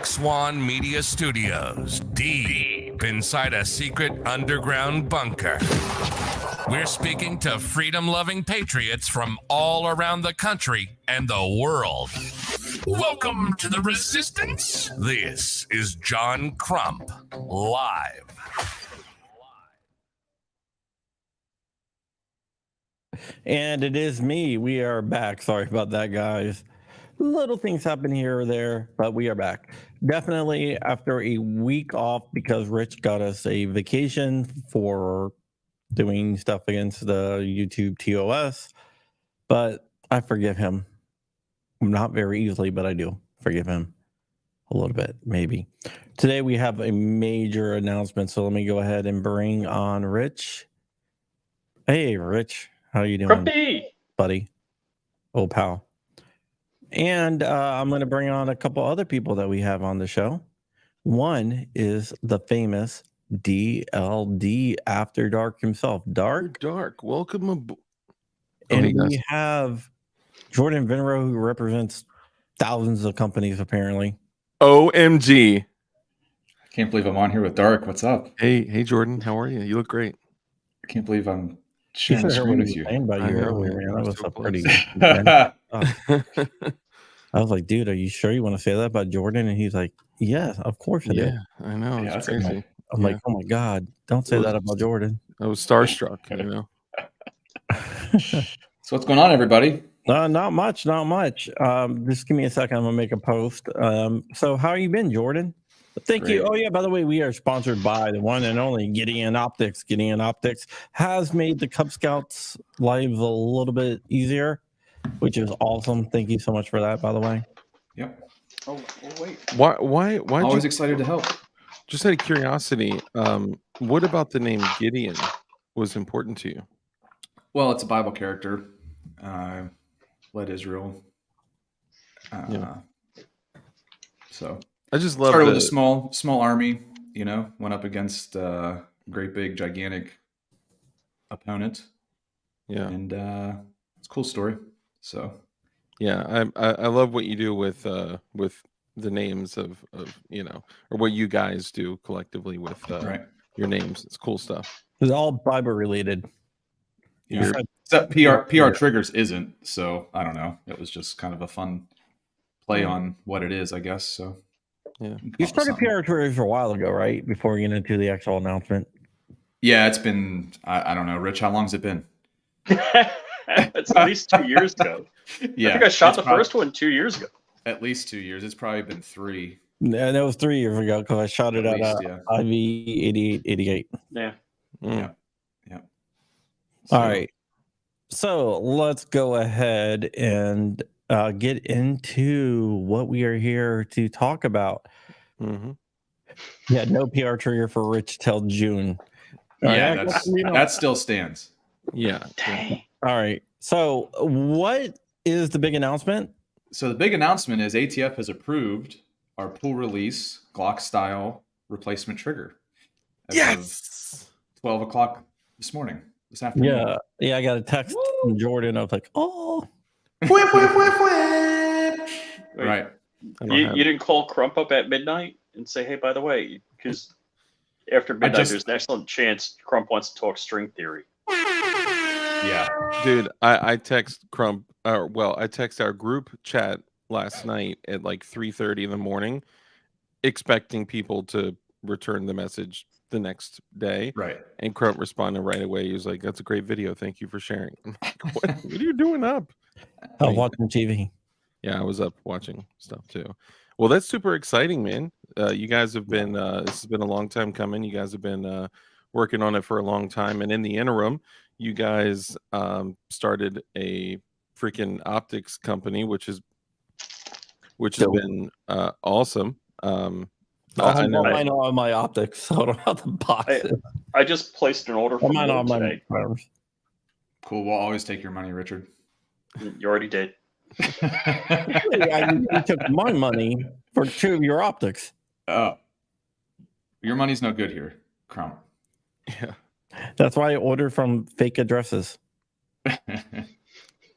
Black Swan Media Studios, deep inside a secret underground bunker. We're speaking to freedom-loving patriots from all around the country and the world. Welcome to the Resistance. This is John Crump, live. And it is me. We are back. Sorry about that, guys. Little things happen here or there, but we are back. Definitely after a week off because Rich got us a vacation for doing stuff against the YouTube TOS. But I forgive him. Not very easily, but I do forgive him a little bit, maybe. Today we have a major announcement. So let me go ahead and bring on Rich. Hey, Rich. How you doing, Crumpy, buddy? Oh, pal. And I'm going to bring on a couple other people that we have on the show. One is the famous DLD After Dark himself, Dark. Welcome aboard. And we have Jordan Vinroe, who represents thousands of companies, apparently. OMG. I can't believe I'm on here with Dark. What's up? Hey, Jordan. How are you? You look great. I can't believe I'm sharing the screen with you. Saying about you earlier, man. That was So a pretty. I was like, dude, are you sure you want to say that about Jordan? And he's like, yeah, of course it is. I know. Yeah, It's that's crazy. I'm like, oh my God, don't say that about Jordan. I was starstruck, you know. So what's going on, everybody? Not much. Just give me a second. I'm gonna make a post. So how you been, Jordan? Thank you. Oh yeah, by the way, we are sponsored by the one and only Gideon Optics. Gideon Optics has made the Cub Scouts lives a little bit easier, which is awesome. Thank you so much for that, by the way. Yep. Oh wait. Why Always excited to help. Just out of curiosity, what about the name Gideon was important to you? Well, it's a Bible character. Led Israel. So I just love started with a small army. You know, went up against a great big gigantic opponent. Yeah, and it's a cool story. So yeah, I love what you do with the names of you know, or what you guys do collectively with right. your names. It's cool stuff. It's all Bible related. Yeah. Except PR Triggers isn't, so I don't know. It was just kind of a fun play on what it is, I guess. So yeah, you started PR Triggers a while ago, right? Before we get into the actual announcement. Yeah, it's been I don't know, Rich. How long's it been? It's at least 2 years ago. Yeah, I think I shot the first one 2 years ago. At least 2 years. It's probably been 3. Yeah, that was 3 years ago because I shot it at IV 8888. Yeah. Yeah. All right. So let's go ahead and get into what we are here to talk about. Mm-hmm. Yeah, no PR trigger for Rich till June. Yeah, that still stands. Yeah. Dang. All right. So what is the big announcement? So the big announcement is ATF has approved our pool release Glock style replacement trigger. Yes. 12 o'clock this afternoon. Yeah. I got a text from Jordan. I was like, oh. Right. You didn't call Crump up at midnight and say, hey, by the way, because after midnight, there's an excellent chance Crump wants to talk string theory. Yeah. Dude, I text Crump, I text our group chat last night at like 3:30 in the morning, expecting people to return the message the next day. Right. And Crump responded right away. He was like, that's a great video. Thank you for sharing. I'm like, what are you doing up? I was watching TV. Yeah, I was up watching stuff too. Well, that's super exciting, man. You guys have been, this has been a long time coming. You guys have been working on it for a long time. And in the interim, you guys started a freaking optics company, which has been awesome. I know on my optics, so I don't have to box it. I just placed an order for mine today. Cool. We'll always take your money, Richard. You already did. You took my money for 2 of your optics. Oh, your money's no good here, Crump. Yeah, that's why I ordered from fake addresses.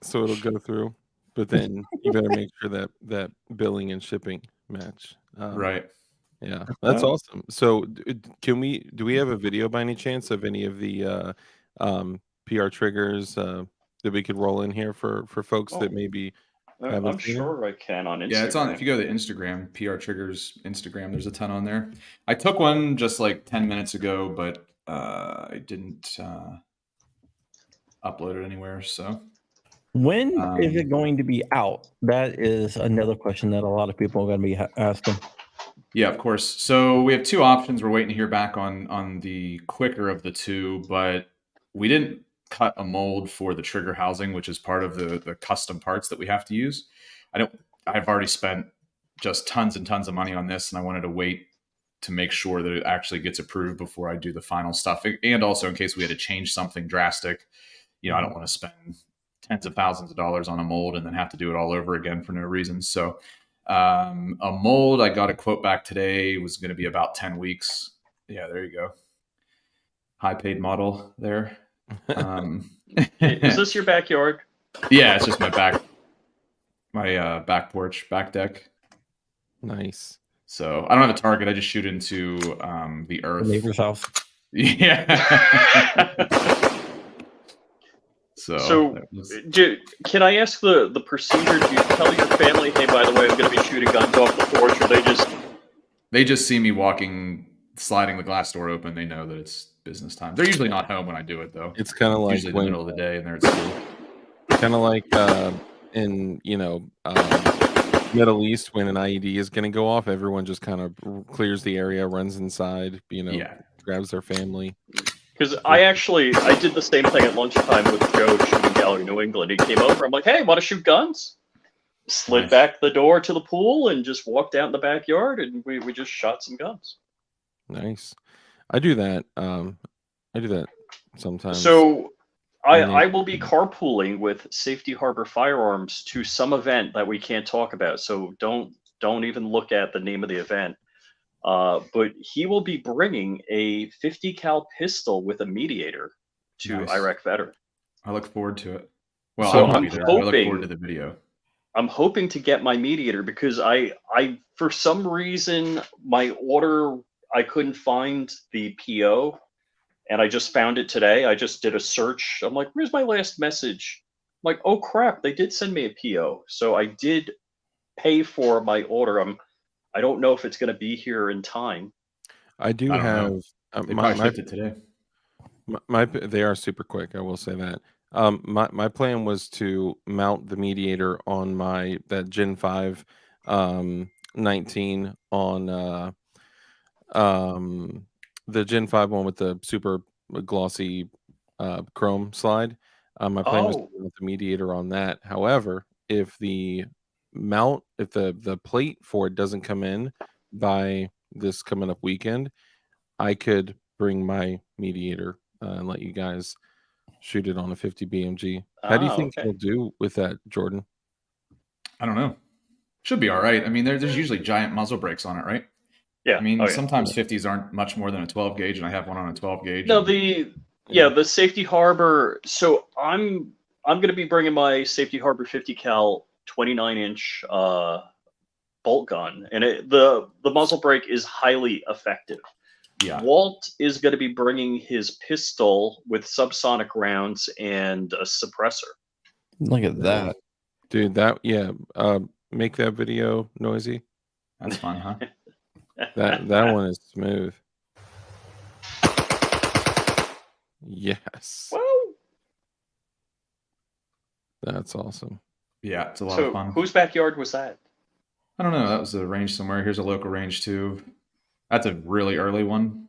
So it'll go through, but then you better make sure that billing and shipping match. Right. Yeah, that's awesome. So, do we have a video by any chance of any of the PR triggers that we could roll in here for folks that maybe haven't I'm seen it? sure I can on Instagram. Yeah, it's on. If you go to Instagram, PR Triggers Instagram, there's a ton on there. I took one just like 10 minutes ago, but I didn't upload it anywhere. So When is it going to be out? That is another question that a lot of people are going to be asking. yeah, of course. So we have two options. We're waiting to hear back on the quicker of the two, but we didn't cut a mold for the trigger housing, which is part of the custom parts that we have to use. I've already spent just tons and tons of money on this, and I wanted to wait to make sure that it actually gets approved before I do the final stuff. And also in case we had to change something drastic, I don't want to spend tens of thousands of dollars on a mold and then have to do it all over again for no reason. So a mold, I got a quote back today, was going to be about 10 weeks. Yeah, there you go. High paid model there. Is this your backyard? Yeah, it's just my back porch, back deck. Nice. So I don't have a target. I just shoot into the earth. The neighbor's house. Yeah. So can I ask the procedure? Do you tell your family, hey, by the way, I'm going to be shooting guns off the porch, or they just see me walking, sliding the glass door open. They know that it's business time. They're usually not home when I do it, though. It's kind of like usually the middle of the day, and they're at school. Kind of like in Middle East when an IED is going to go off, everyone just kind of clears the area, runs inside, grabs their family. Because I did the same thing at lunchtime with Joe shooting Gallery New England. He came over. I'm like, hey, want to shoot guns? Slid back the door to the pool and just walked out in the backyard, and we just shot some guns. Nice. I do that. I do that sometimes. So I will be carpooling with Safety Harbor Firearms to some event that we can't talk about. So don't even look at the name of the event. But he will be bringing a 50 cal pistol with a mediator to Iraq veteran. I look forward to it. Well, so I look forward to the video. I'm hoping to get my mediator because I for some reason my order, I couldn't find the PO, and I just found it today. I just did a search. I'm like, where's my last message? I'm like, oh crap, they did send me a PO. So I did pay for my order. I don't know if it's going to be here in time. I do have. They probably shipped it today. They are super quick. I will say that. My plan was to mount the mediator on that Gen 5 19 on the Gen 5 one with the super glossy chrome slide. My plan was to mount the mediator on that. However, if the plate for it doesn't come in by this coming up weekend, I could bring my mediator and let you guys shoot it on a 50 BMG. How do you think you'll do with that, Jordan? I don't know. Should be all right. I mean, there's usually giant muzzle brakes on it, right? Yeah. I mean, sometimes 50s aren't much more than a 12 gauge, and I have one on a 12 gauge. No, the Safety Harbor. So I'm going to be bringing my Safety Harbor 50 cal 29-inch bolt gun, and the muzzle brake is highly effective. Yeah. Walt is going to be bringing his pistol with subsonic rounds and a suppressor. Look at that, dude. Make that video noisy. That's fun, huh? that one is smooth. Yes. Well, that's awesome. Yeah, it's a lot of fun. Whose backyard was that? I don't know. That was a range somewhere. Here's a local range too. That's a really early one.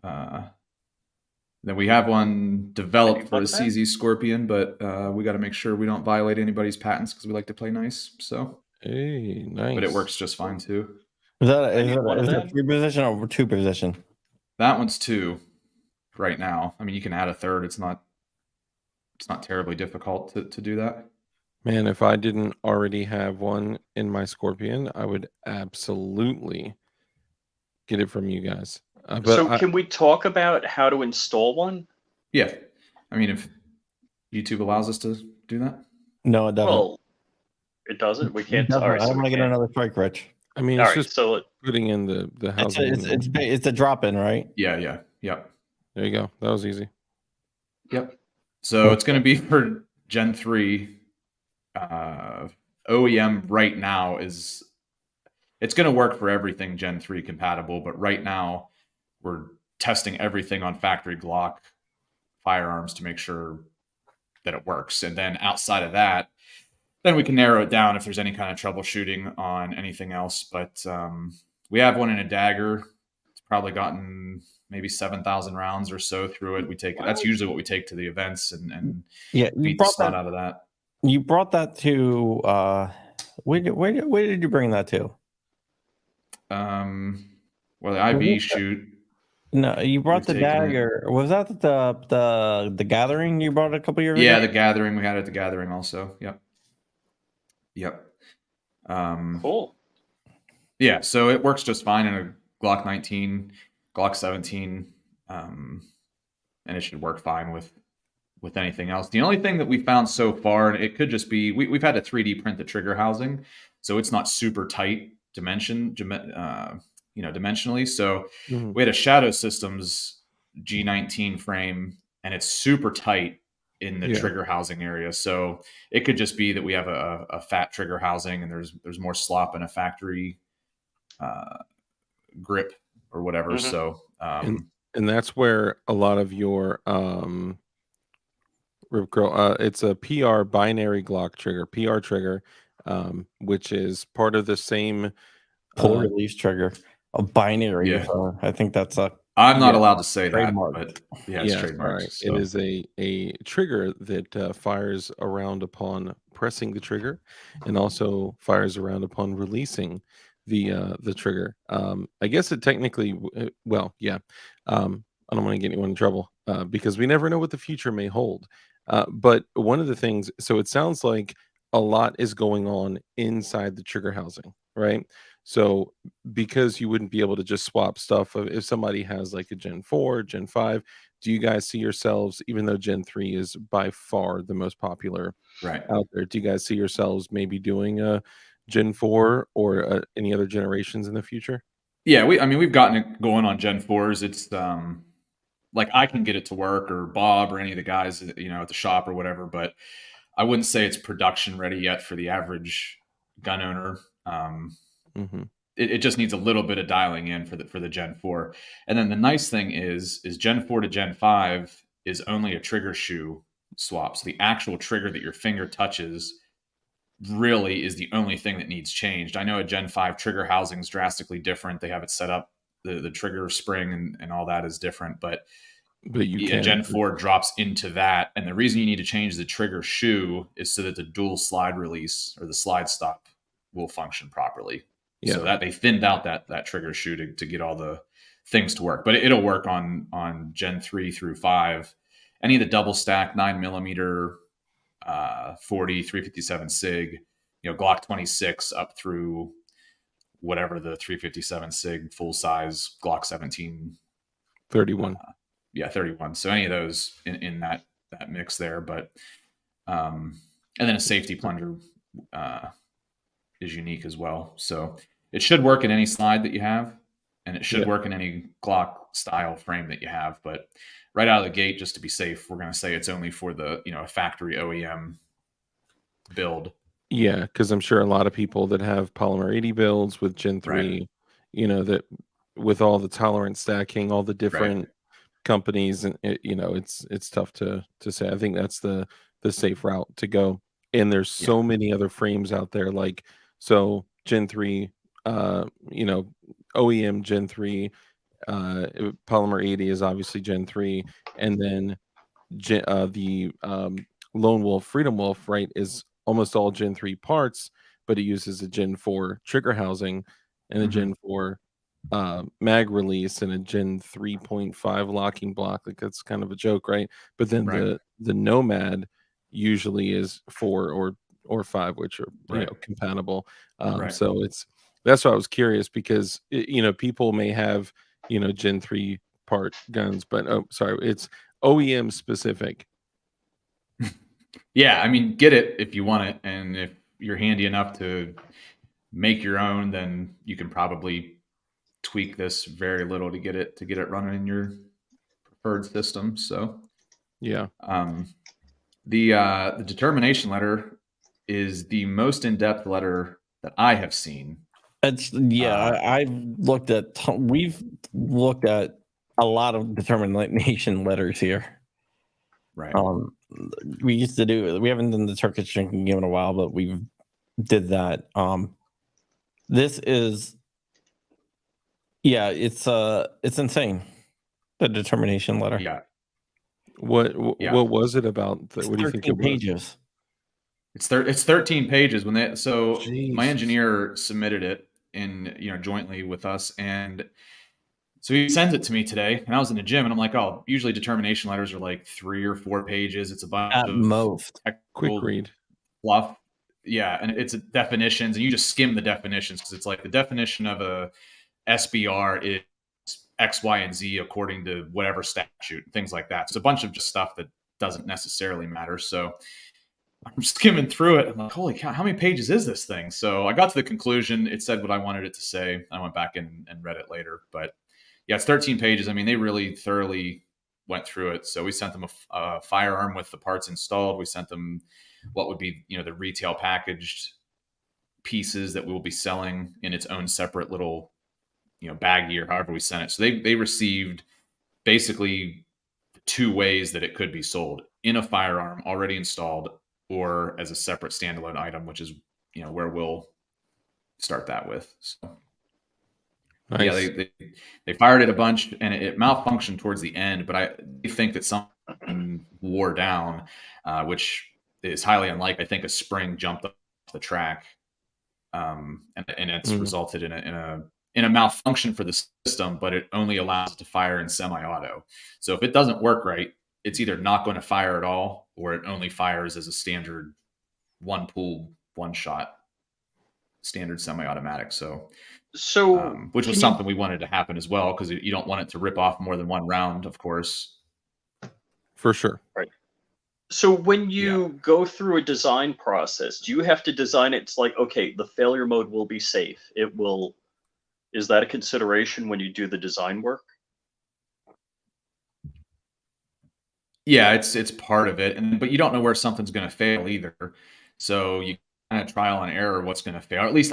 Then we have one developed for the CZ Scorpion, but we got to make sure we don't violate anybody's patents because we like to play nice. So, hey, nice. But it works just fine too. Is that a 3-position or 2-position? That one's 2 right now. I mean, you can add a 3rd. It's not terribly difficult to do that. Man, if I didn't already have one in my Scorpion, I would absolutely get it from you guys. Can we talk about how to install one? Yeah. I mean, if YouTube allows us to do that. No, it doesn't. Well, it doesn't. We can't. I want to get another strike, Rich. I mean, All it's right, just so putting in the It's housing. it's a drop in, right? Yeah. Yep. There you go. That was easy. Yep. So it's going to be for Gen 3. OEM right now is it's going to work for everything Gen 3 compatible, but right now we're testing everything on factory Glock firearms to make sure that it works. And then outside of that, then we can narrow it down if there's any kind of troubleshooting on anything else. But we have one in a dagger. It's probably gotten maybe 7,000 rounds or so through it. We take that's usually what we take to the events and Yeah, you beat the brought snot that. out of that. You brought that to. Where did you bring that to? Well, the IV shoot. No, you brought We've the taken it. dagger. Was that the gathering you brought a couple years Yeah, ago? the gathering. We had it at the gathering also. Yep. cool. Yeah, so it works just fine in a Glock 19, Glock 17, and it should work fine with anything else. The only thing that we found so far, and it could just be we've had to 3D print the trigger housing, so it's not super tight dimensionally. So we had a Shadow Systems G19 frame, and it's super tight in the trigger housing area. So it could just be that we have a fat trigger housing, and there's more slop in a factory grip or whatever. Mhm. So And that's where a lot of your Rip Curl, it's a PR binary Glock trigger, PR trigger, which is part of the same. Pull release trigger, a binary. Yeah. I think that's a. I'm not allowed to say trademark. that, but yeah, it's Yes, trademarked. all right. So. It is a trigger that fires around upon pressing the trigger, and also fires around upon releasing the trigger. I guess it technically, well, yeah. I don't want to get anyone in trouble because we never know what the future may hold. But one of the things, so it sounds like a lot is going on inside the trigger housing, right? So because you wouldn't be able to just swap stuff if somebody has like a Gen 4, Gen 5, do you guys see yourselves, even though Gen 3 is by far the most popular Right. out there, do you guys see yourselves maybe doing a Gen 4 or any other generations in the future? Yeah, we've gotten it going on Gen 4s. It's like I can get it to work, or Bob or any of the guys at the shop or whatever, but I wouldn't say it's production ready yet for the average gun owner. It just needs a little bit of dialing in for the Gen 4. And then the nice thing is Gen 4 to Gen 5 is only a trigger shoe swap. So the actual trigger that your finger touches really is the only thing that needs changed. I know a Gen 5 trigger housing is drastically different. They have it set up, the trigger spring and all that is different, but you can. Gen 4 drops into that. And the reason you need to change the trigger shoe is so that the dual slide release or the slide stop will function properly. So that they thinned out that trigger shoe to get all the things to work, but it'll work on Gen 3 through 5. Any of the double stack 9mm 40 357 SIG, Glock 26 up through whatever the 357 SIG full size Glock 17 31. 31. So any of those in that mix there, but and then a safety plunger is unique as well. So it should work in any slide that you have, and it should work in any Glock style frame that you have. But right out of the gate, just to be safe, we're going to say it's only for the a factory OEM build. Yeah, because I'm sure a lot of people that have polymer 80 builds with Gen 3, that with all the tolerance stacking, all the different companies, and it's tough to say. I think that's the safe route to go. And there's so many other frames out there, like Gen 3, OEM Gen 3, polymer 80 is obviously Gen 3, and then the Lone Wolf Freedom Wolf, right, is almost all Gen 3 parts, but it uses a Gen 4 trigger housing and a Gen 4 mag release and a Gen 3.5 locking block. Like that's kind of a joke, right? But then the Nomad usually is 4 or 5, which are compatible. So that's why I was curious, because people may have Gen 3 part guns, but it's OEM specific. Yeah, I mean, get it if you want it, and if you're handy enough to make your own, then you can probably tweak this very little to get it running in your preferred system. So Yeah. the determination letter is the most in-depth letter that I have seen. We've looked at a lot of determination letters here. Right. We haven't done the Turkish drinking game in a while, but we did that. This is, it's insane. The determination letter. Yeah. What was it about? What do you think it was? Pages. It's 13 pages. Jesus. My engineer submitted it jointly with us, and so he sends it to me today, and I was in the gym, and I'm like, oh, usually determination letters are like 3 or 4 pages. It's a bunch At of most. Quick read. Fluff. Yeah, and it's definitions, and you just skim the definitions because it's like the definition of a SBR is X, Y, and Z according to whatever statute, things like that. So it's a bunch of just stuff that doesn't necessarily matter. So I'm skimming through it. I'm like, holy cow, how many pages is this thing? So I got to the conclusion. It said what I wanted it to say. I went back and read it later. But yeah, it's 13 pages. I mean, they really thoroughly went through it. So we sent them a firearm with the parts installed. We sent them what would be, the retail packaged pieces that we will be selling in its own separate little, baggie or however we sent it. So they received basically 2 ways that it could be sold: in a firearm already installed, or as a separate standalone item, which is, where we'll start that with. So Nice. yeah, they fired it a bunch, and it malfunctioned towards the end, but I think that something wore down, which is highly unlikely. I think a spring jumped off the track, and it's resulted in a malfunction for the system, but it only allows it to fire in semi-auto. So if it doesn't work right, it's either not going to fire at all, or it only fires as a standard 1 pull, 1 shot standard semi-automatic. So which was something we wanted to happen as well, because you don't want it to rip off more than 1 round, of course. For sure. Right. So when you go through a design process, do you have to design it? It's like, okay, the failure mode will be safe. Is that a consideration when you do the design work? Yeah, it's part of it, but you don't know where something's going to fail either. So you kind of trial and error what's going to fail. Or at least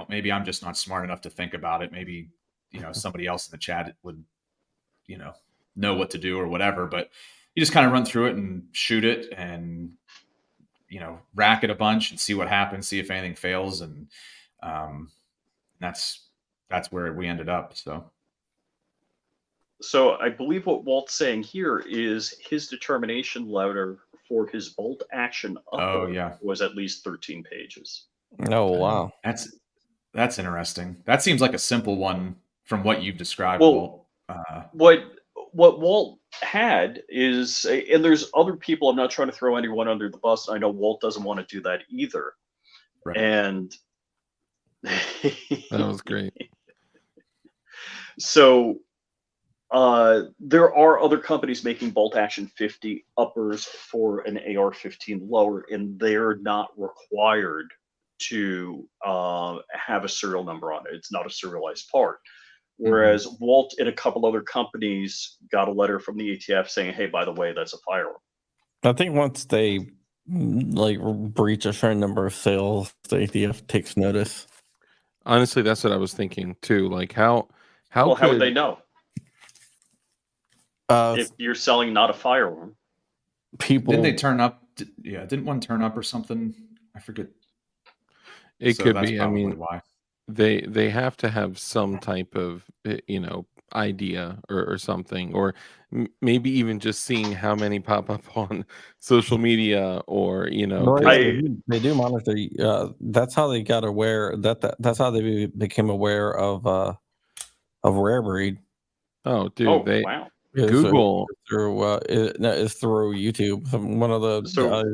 maybe I'm just not smart enough to think about it. Maybe somebody else in the chat would know what to do or whatever. But you just kind of run through it and shoot it, and rack it a bunch and see what happens, see if anything fails, and that's where we ended up. So I believe what Walt's saying here is his determination letter for his bolt action upper was at least 13 pages. Oh, wow. That's interesting. That seems like a simple one from what you've described, Well, Walt. What Walt had is, and there's other people, I'm not trying to throw anyone under the bus. I know Walt doesn't want to do that either. Right. And that was great. So there are other companies making bolt action 50 uppers for an AR-15 lower, and they're not required to have a serial number on it. It's not a serialized part. Whereas Walt and a couple other companies got a letter from the ATF saying, hey, by the way, that's a firearm. I think once they breach a certain number of sales, the ATF takes notice. Honestly, that's what I was thinking too. Like how would they know? If you're selling not a firearm. People didn't they turn up? Didn't one turn up or something? I forget. It could be. I mean, why they have to have some type of idea or something, or maybe even just seeing how many pop up on social media, or they do monitor. That's how they got aware that's how they became aware of Rare Breed. Oh, dude! Wow. Google is through YouTube. One of the guys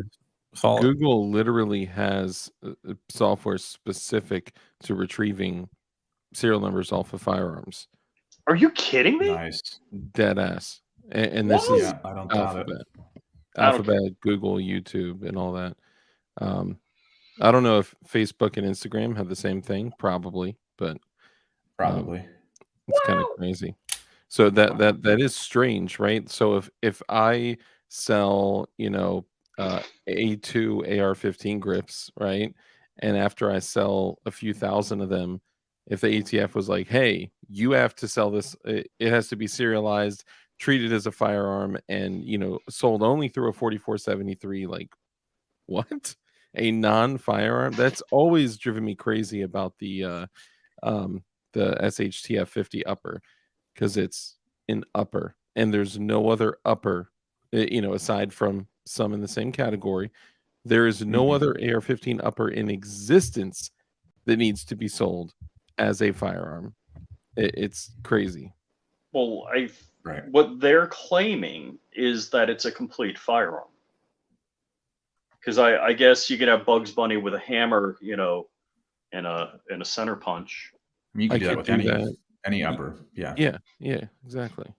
Google literally has software specific to retrieving serial numbers off of firearms. Are you kidding me? Nice. Dead ass. And this is I don't doubt it. Alphabet, Google, YouTube, and all that. I don't know if Facebook and Instagram have the same thing, probably, but Probably. it's kind of crazy. So that is strange, right? So if I sell, A2 AR-15 grips, right? And after I sell a few thousand of them, if the ATF was like, "Hey, you have to sell this, it has to be serialized, treated as a firearm, and sold only through a 4473," like what? A non-firearm? That's always driven me crazy about the SHTF 50 upper, because it's an upper and there's no other upper, aside from some in the same category. There is no other AR-15 upper in existence that needs to be sold as a firearm. It's crazy. Well, Right. what they're claiming is that it's a complete firearm. Because I guess you could have Bugs Bunny with a hammer, and a center punch. I mean, you can I do that could with do that. any upper. Yeah. Yeah, exactly.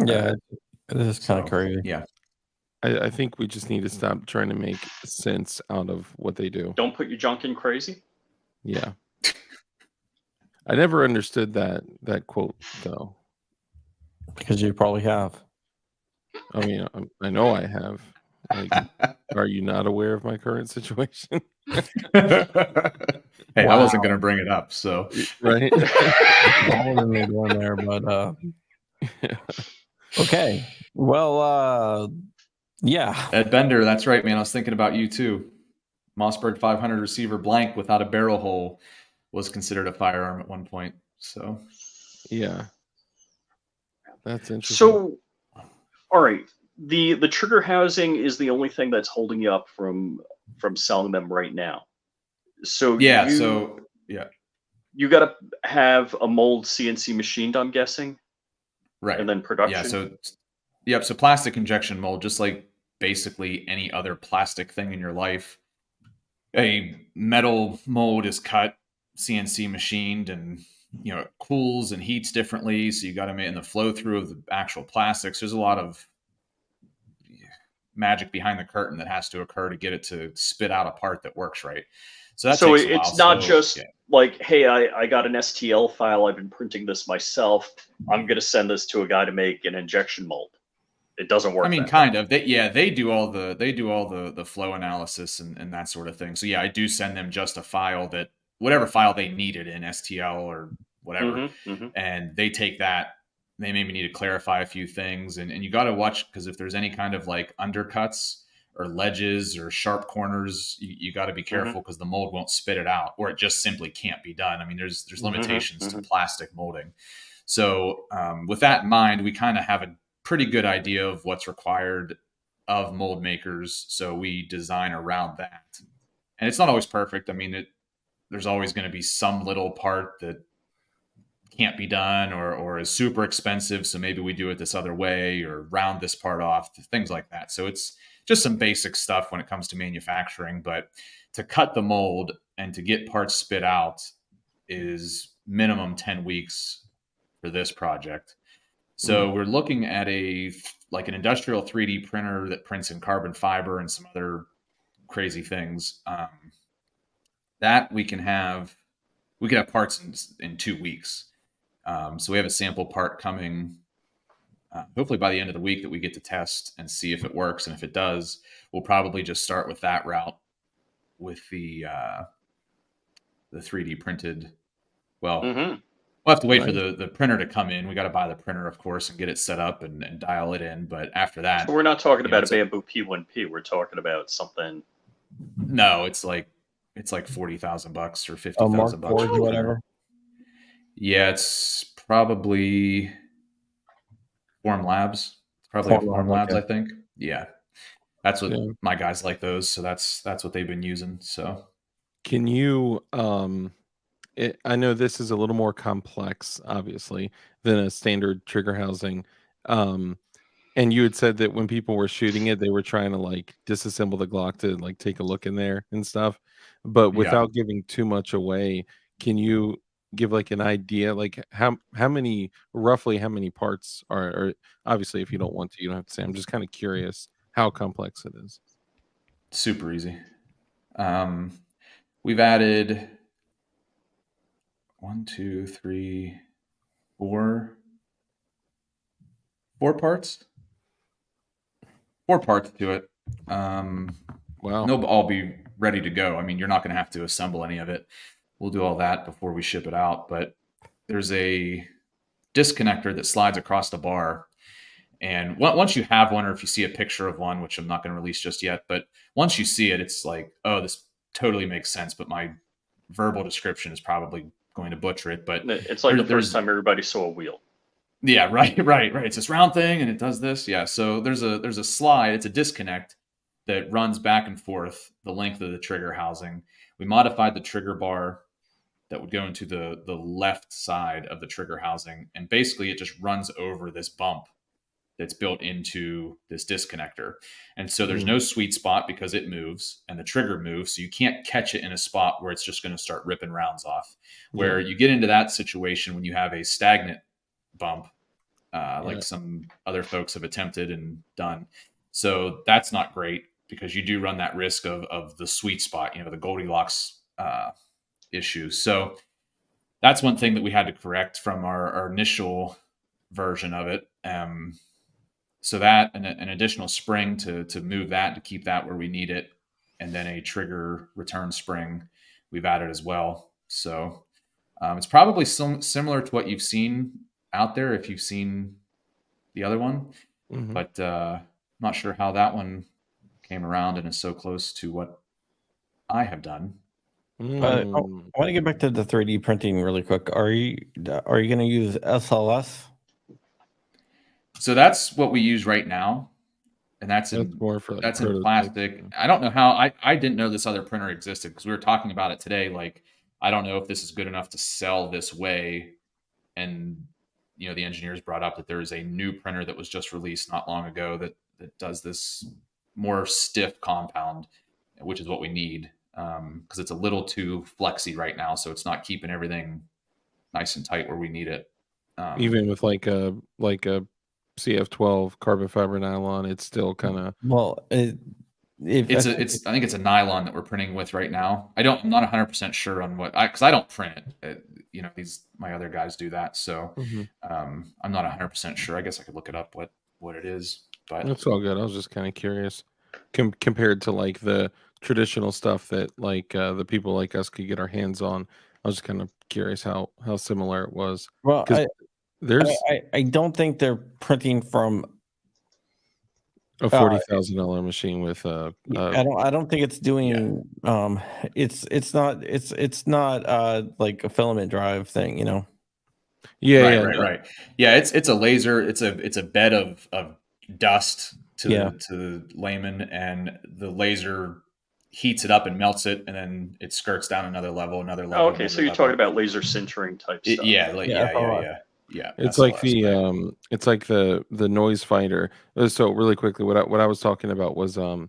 Yeah, this is kind of So, crazy. yeah. I think we just need to stop trying to make sense out of what they do. Don't put your junk in crazy. Yeah. I never understood that quote though. Because you probably have. I mean, I know I have. Like, are you not aware of my current situation? Hey, I wasn't going to bring it up, so Right? I wasn't even going there, but okay. Well, yeah. Ed Bender, that's right, man. I was thinking about you too. Mossberg 500 receiver blank without a barrel hole was considered a firearm at one point. So Yeah. That's interesting. So, all right, the trigger housing is the only thing that's holding you up from selling them right now. So yeah, you got to have a mold CNC machined, I'm guessing, right, and then production. Yeah, so plastic injection mold, just like basically any other plastic thing in your life. A metal mold is cut, CNC machined, and it cools and heats differently. So you got to make in the flow through of the actual plastics. There's a lot of magic behind the curtain that has to occur to get it to spit out a part that works right. So that takes a while. It's not just like, hey, I got an STL file. I've been printing this myself. I'm going to send this to a guy to make an injection mold. It doesn't work. I mean, kind of. They do all the flow analysis and that sort of thing. So yeah, I do send them just a file that whatever file they needed in STL or whatever, and they take that. They maybe need to clarify a few things, and you got to watch, because if there's any kind of like undercuts or ledges or sharp corners, you got to be careful, because the mold won't spit it out, or it just simply can't be done. I mean, there's limitations to plastic molding. So with that in mind, we kind of have a pretty good idea of what's required of mold makers, so we design around that. And it's not always perfect. I mean, there's always going to be some little part that can't be done or is super expensive, so maybe we do it this other way or round this part off, things like that. So it's just some basic stuff when it comes to manufacturing, but to cut the mold and to get parts spit out is minimum 10 weeks for this project. So we're looking at an industrial 3D printer that prints in carbon fiber and some other crazy things. That we can have parts in 2 weeks. So we have a sample part coming, hopefully by the end of the week, that we get to test and see if it works. And if it does, we'll probably just start with that route with the 3D printed. Well, we'll have to wait for the printer to come in. We got to buy the printer, of course, and get it set up and dial it in. But after that, so we're not talking about a bamboo P1P. We're talking about something. No, it's like $40,000 or $50,000 or whatever. Yeah, it's probably Form Labs. It's probably a Form Labs, okay. I think. Yeah, that's what my guys like those. So that's what they've been using. So can you? I know this is a little more complex, obviously, than a standard trigger housing. And you had said that when people were shooting it, they were trying to like disassemble the Glock to like take a look in there and stuff. But without giving too much away, can you give like an idea, like roughly how many parts are obviously, if you don't want to, you don't have to say. I'm just kind of curious how complex it is. Super easy. We've added 1, 2, 3, 4 parts. 4 parts to it. Wow. They'll all be ready to go. I mean, you're not going to have to assemble any of it. We'll do all that before we ship it out. But there's a disconnector that slides across the bar. And once you have one, or if you see a picture of one, which I'm not going to release just yet, but once you see it, it's like, oh, this totally makes sense. But my verbal description is probably going to butcher it. But It's like the first time everybody saw a wheel. Yeah, right. It's this round thing, and it does this. Yeah. So there's a slide. It's a disconnect that runs back and forth the length of the trigger housing. We modified the trigger bar that would go into the left side of the trigger housing, and basically it just runs over this bump that's built into this disconnector. And so there's no sweet spot because it moves and the trigger moves. So you can't catch it in a spot where it's just going to start ripping rounds off. Where you get into that situation when you have a stagnant bump, like some other folks have attempted and done. So that's not great because you do run that risk of the sweet spot, the Goldilocks issue. So that's one thing that we had to correct from our initial version of it. So that and an additional spring to move that, to keep that where we need it, and then a trigger return spring we've added as well. So it's probably similar to what you've seen out there if you've seen the other one, but not sure how that one came around and is so close to what I have done. I want to get back to the 3D printing really quick. Are you going to use SLS? So that's what we use right now, and that's more for that's in plastic. I don't know how I didn't know this other printer existed because we were talking about it today. Like, I don't know if this is good enough to sell this way, and the engineers brought up that there is a new printer that was just released not long ago that does this more stiff compound, which is what we need because it's a little too flexy right now, so it's not keeping everything nice and tight where we need it. Even with like a CF12 carbon fiber nylon, it's still kind of I think it's a nylon that we're printing with right now. I'm not 100% sure on what because I don't print it. My other guys do that, so I'm not 100% sure. I guess I could look it up what it is, but that's all good. I was just kind of curious compared to like the traditional stuff that like the people like us could get our hands on. I was just kind of curious how similar it was. Well, I don't think they're printing from a $40,000 machine with I don't think it's doing it's not like a filament drive thing, Right. Yeah, it's a laser, it's a bed of dust to the layman, and the laser heats it up and melts it, and then it skirts down another level. Oh, okay, so you're talking about laser sintering type stuff. Yeah. It's like the noise fighter. So really quickly, what I was talking about was I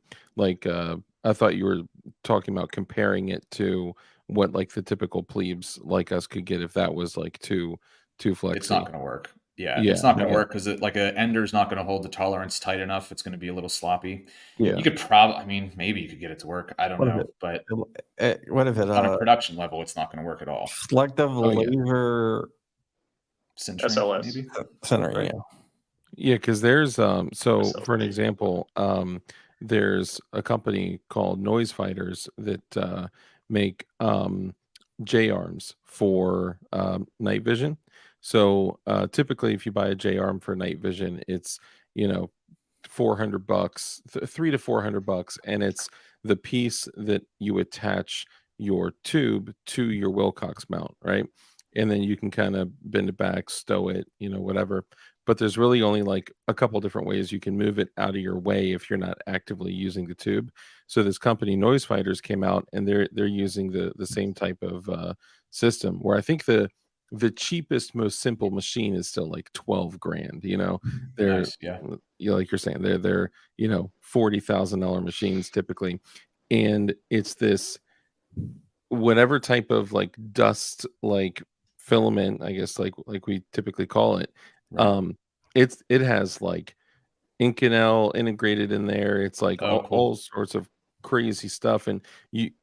thought you were talking about comparing it to what like the typical plebes like us could get if that was like too flexy. It's not going to work. It's not going to work because like an ender's not going to hold the tolerance tight enough. It's going to be a little sloppy. You could maybe you could get it to work. I don't know, but what if it on a production level, it's not going to work at all. Selective laser SLS maybe centering, because there's so for an example, there's a company called Noise Fighters that make J arms for night vision. So typically, if you buy a J arm for night vision, it's $400, $300 to $400, and it's the piece that you attach your tube to your Wilcox mount, right? And then you can kind of bend it back, stow it, whatever. But there's really only like a couple different ways you can move it out of your way if you're not actively using the tube. So this company, Noise Fighters, came out and they're using the same type of system, where I think the cheapest, most simple machine is still like $12,000. They're nice, like you're saying, they're $40,000 machines typically, and it's this whatever type of like dust like filament, I guess like we typically call it. Right. It has like Inconel integrated in there. It's like cool. all sorts of crazy stuff. And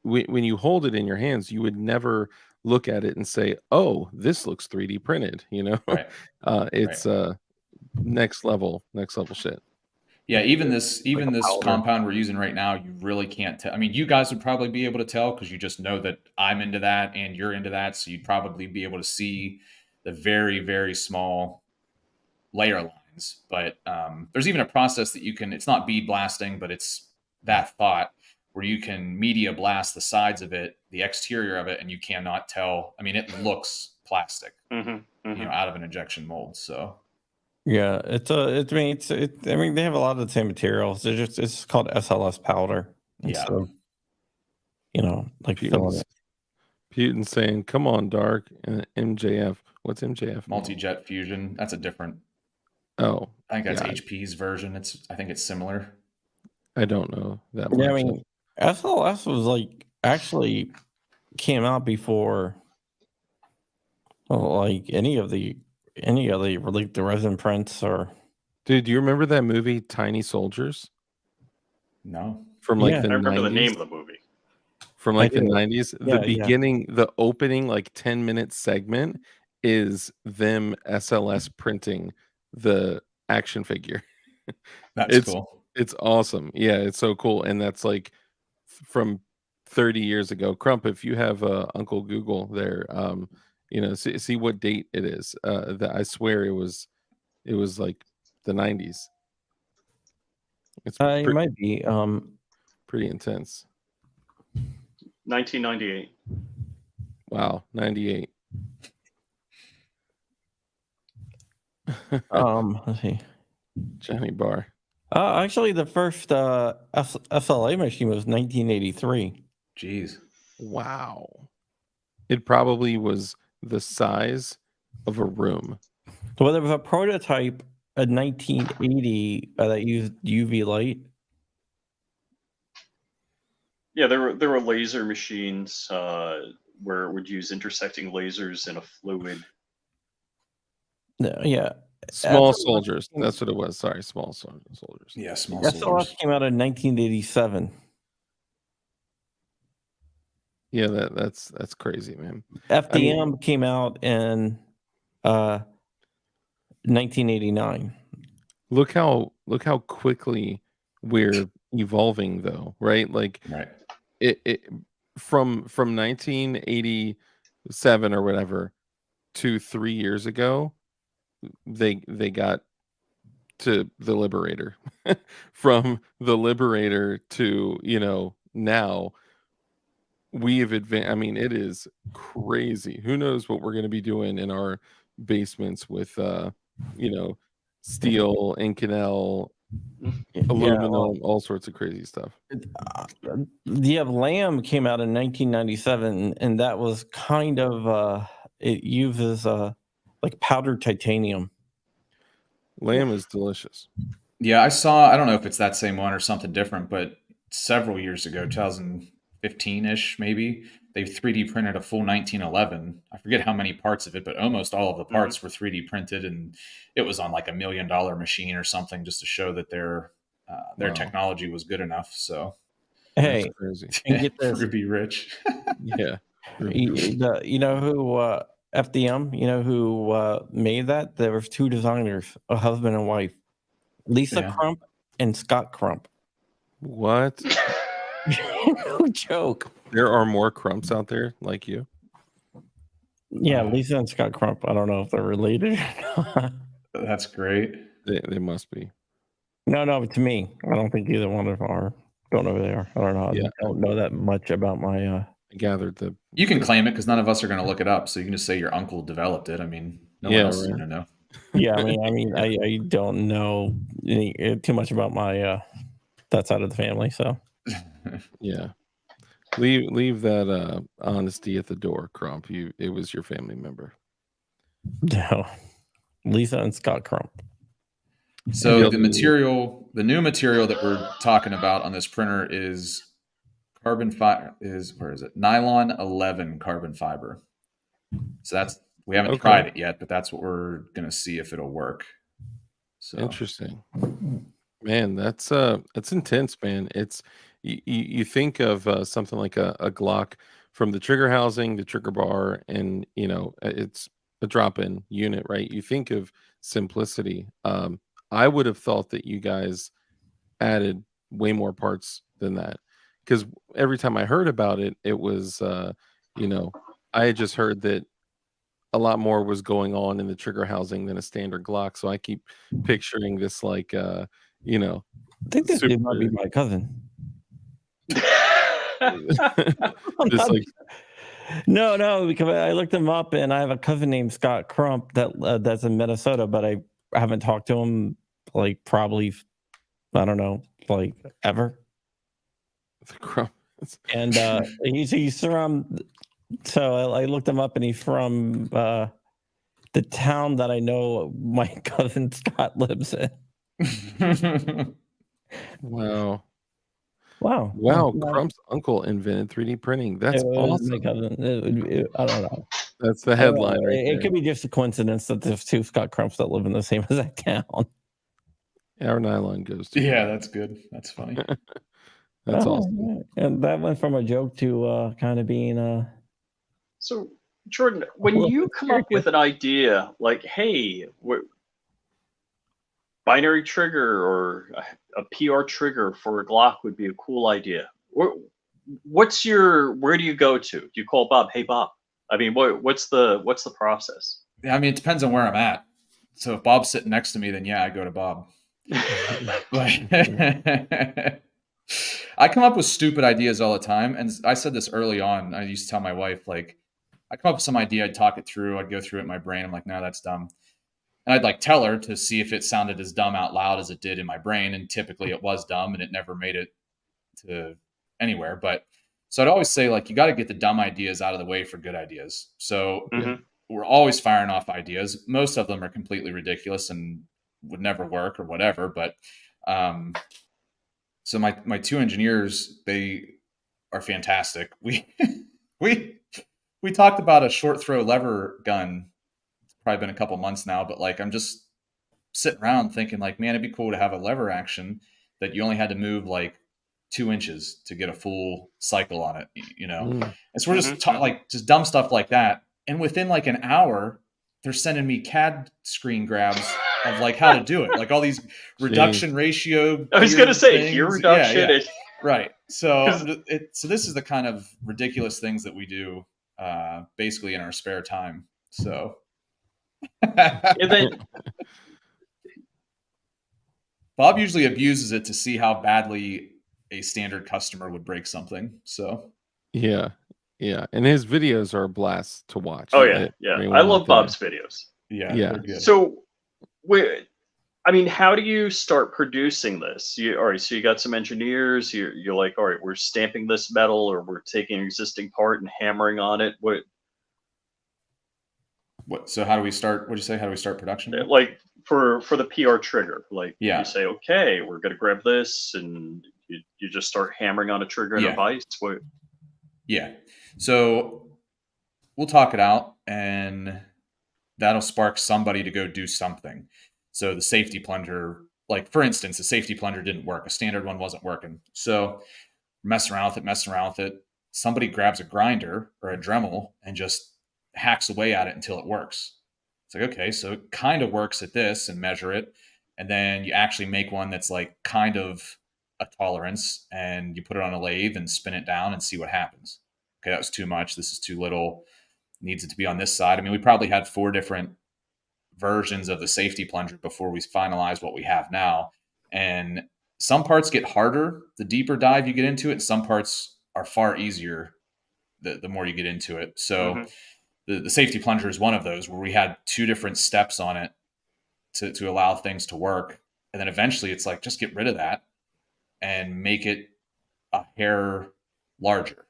when you hold it in your hands, you would never look at it and say, "Oh, this looks 3D printed." Right. It's next level shit. Yeah, even this powder. compound we're using right now, you really can't tell. I mean, you guys would probably be able to tell because you just know that I'm into that and you're into that, so you'd probably be able to see the very, very small layer lines. But there's even a process that you can. It's not bead blasting, but it's that thought where you can media blast the sides of it, the exterior of it, and you cannot tell. I mean, it looks plastic, out of an injection mold. So. Yeah, I mean, they have a lot of the same materials. It's called SLS powder. And Yeah. so, like filling it. Putin saying, "Come on, Dark." And MJF. What's MJF? Multi-jet fusion. That's a different. Oh, I think that's HP's version. I think it's similar. I don't know that much. Yeah, I mean, SLS was actually came out before, any of the the resin prints or. Dude, do you remember that movie Tiny Soldiers? No. From Yeah. the I remember 90s? the name of the movie. From I the do. 90s. Yeah, The beginning, the opening 10-minute segment is them SLS printing the action figure. That's cool. It's awesome. Yeah, it's so cool. And that's from 30 years ago. Crump, if you have Uncle Google there, see what date it is. I swear it was like the 90s. It's it might be. pretty intense. 1998. Wow, 98. Let's see. Johnny Barr. Actually, the first SLA machine was 1983. Jeez. Wow. It probably was the size of a room. Well, there was a prototype in 1980 that used UV light. Yeah, there were laser machines where it would use intersecting lasers in a fluid. No, yeah. Small soldiers. That's what it was. Sorry, small soldiers. Yeah, small SLS soldiers. came out in 1987. Yeah, that's crazy, man. FDM came out in 1989. Look how quickly we're evolving, though, right? Like, Right. it from 1987 or whatever to 3 years ago, they got to the Liberator. From the Liberator to now we have advanced. I mean, it is crazy. Who knows what we're going to be doing in our basements with steel, Inconel, aluminum, all sorts of crazy stuff. Yeah, Lamb came out in 1997, and that was kind of it uses powdered titanium. Lamb is delicious. Yeah, I don't know if it's that same one or something different, but several years ago, 2015-ish maybe, they 3D printed a full 1911. I forget how many parts of it, but almost all of the parts were 3D printed, and it was on like $1 million machine or something, just to show that their technology was good enough. So, hey, that's crazy. And get this. Ruby Rich. Yeah. You know who FDM? You know who made that? There was two designers, a husband and wife, Lisa Crump and Scott Crump. What? No joke. There are more Crumps out there like you? Yeah, Lisa and Scott Crump. I don't know if they're related or not. That's great. They must be. No, to me. I don't think either one of them are. Don't know who they are. I don't know. Yeah. I don't know that much about my... I gathered the... You can claim it because none of us are going to look it up, so you can just say your uncle developed it. I mean, no one else is going to know. Yeah, I don't know too much about my that side of the family, so... Yeah. Leave that honesty at the door, Crump. It was your family member. No. Lisa and Scott Crump. So the new material that we're talking about on this printer is nylon 11 carbon fiber. So we haven't tried it yet, but that's what we're going to see if it'll work. So interesting. Man, that's intense, man. It's you think of something like a Glock from the trigger housing, the trigger bar, and it's a drop-in unit, right? You think of simplicity. I would have thought that you guys added way more parts than that, because every time I heard about it, it was you know, I had just heard that a lot more was going on in the trigger housing than a standard Glock. So I keep picturing this like you know, I think this dude might be super my cousin. I'm this not- like no, because I looked him up, and I have a cousin named Scott Crump that's in Minnesota, but I haven't talked to him like probably I don't know like ever. the crumb. And he's from. So I looked him up, and he's from the town that I know my cousin Scott lives in. Wow. Wow. Wow, Yeah, Crump's uncle invented 3D printing. That's it was my awesome. cousin. I don't know. That's the I don't know. headline right It there. could be just a coincidence that there's two Scott Crumps that live in the same exact town. Our nylon goes to Yeah, that's good. That's funny. that's Oh, awesome. yeah. And that went from a joke to kind of being So, Jordan, when little you bit come up serious. with an idea like, hey, binary trigger or a PR trigger for a Glock would be a cool idea. Where do you go to? Do you call Bob? Hey, Bob. I mean, what's the process? I mean, it depends on where I'm at. So if Bob's sitting next to me, then yeah, I go to Bob. But I come up with stupid ideas all the time. And I said this early on. I used to tell my wife, like, I come up with some idea, I'd talk it through, I'd go through it in my brain. I'm like, no, that's dumb. And I'd like tell her to see if it sounded as dumb out loud as it did in my brain. And typically it was dumb and it never made it to anywhere. But so I'd always say, like, you got to get the dumb ideas out of the way for good ideas. So Mhm. we're always firing off ideas. Most of them are completely ridiculous and would never work or whatever. But so my two engineers, they are fantastic. We we talked about a short throw lever gun. It's probably been a couple months now, but like I'm just sitting around thinking like, man, it'd be cool to have a lever action that you only had to move like 2 inches to get a full cycle on it, you know? Mm. And so we're just like just dumb stuff like that. And within like an hour, they're sending me CAD screen grabs of like how to do it, like all these reduction ratio. I was going to say things. gear reduction. Yeah. Right. So, 'Cause- so this is the kind of ridiculous things that we do basically in our spare time. So, And then Bob usually abuses it to see how badly a standard customer would break something. So, Yeah. And his videos are a blast to watch. oh yeah, I love Bob's videos. yeah. Yeah. They're good. So, I mean, how do you start producing this? All right, so you got some engineers. You're like, all right, we're stamping this metal, or we're taking an existing part and hammering on it. So how do we start? What do you say? How do we start production? Like for the PR trigger, like Yeah. you say, okay, we're gonna grab this, and you just start hammering on a trigger and Yeah. a vise. Yeah. So we'll talk it out, and that'll spark somebody to go do something. So the safety plunger, like for instance, the safety plunger didn't work. A standard one wasn't working. So messing around with it. Somebody grabs a grinder or a Dremel and just hacks away at it until it works. It's like, okay, so it kind of works at this, and measure it. And then you actually make one that's like kind of a tolerance, and you put it on a lathe and spin it down and see what happens. Okay, that was too much. This is too little. Needs it to be on this side. I mean, we probably had 4 different versions of the safety plunger before we finalized what we have now. And some parts get harder the deeper dive you get into it, and some parts are far easier the more you get into it. So the safety plunger is one of those where we had 2 different steps on it to allow things to work. And then eventually it's like, just get rid of that and make it a hair larger.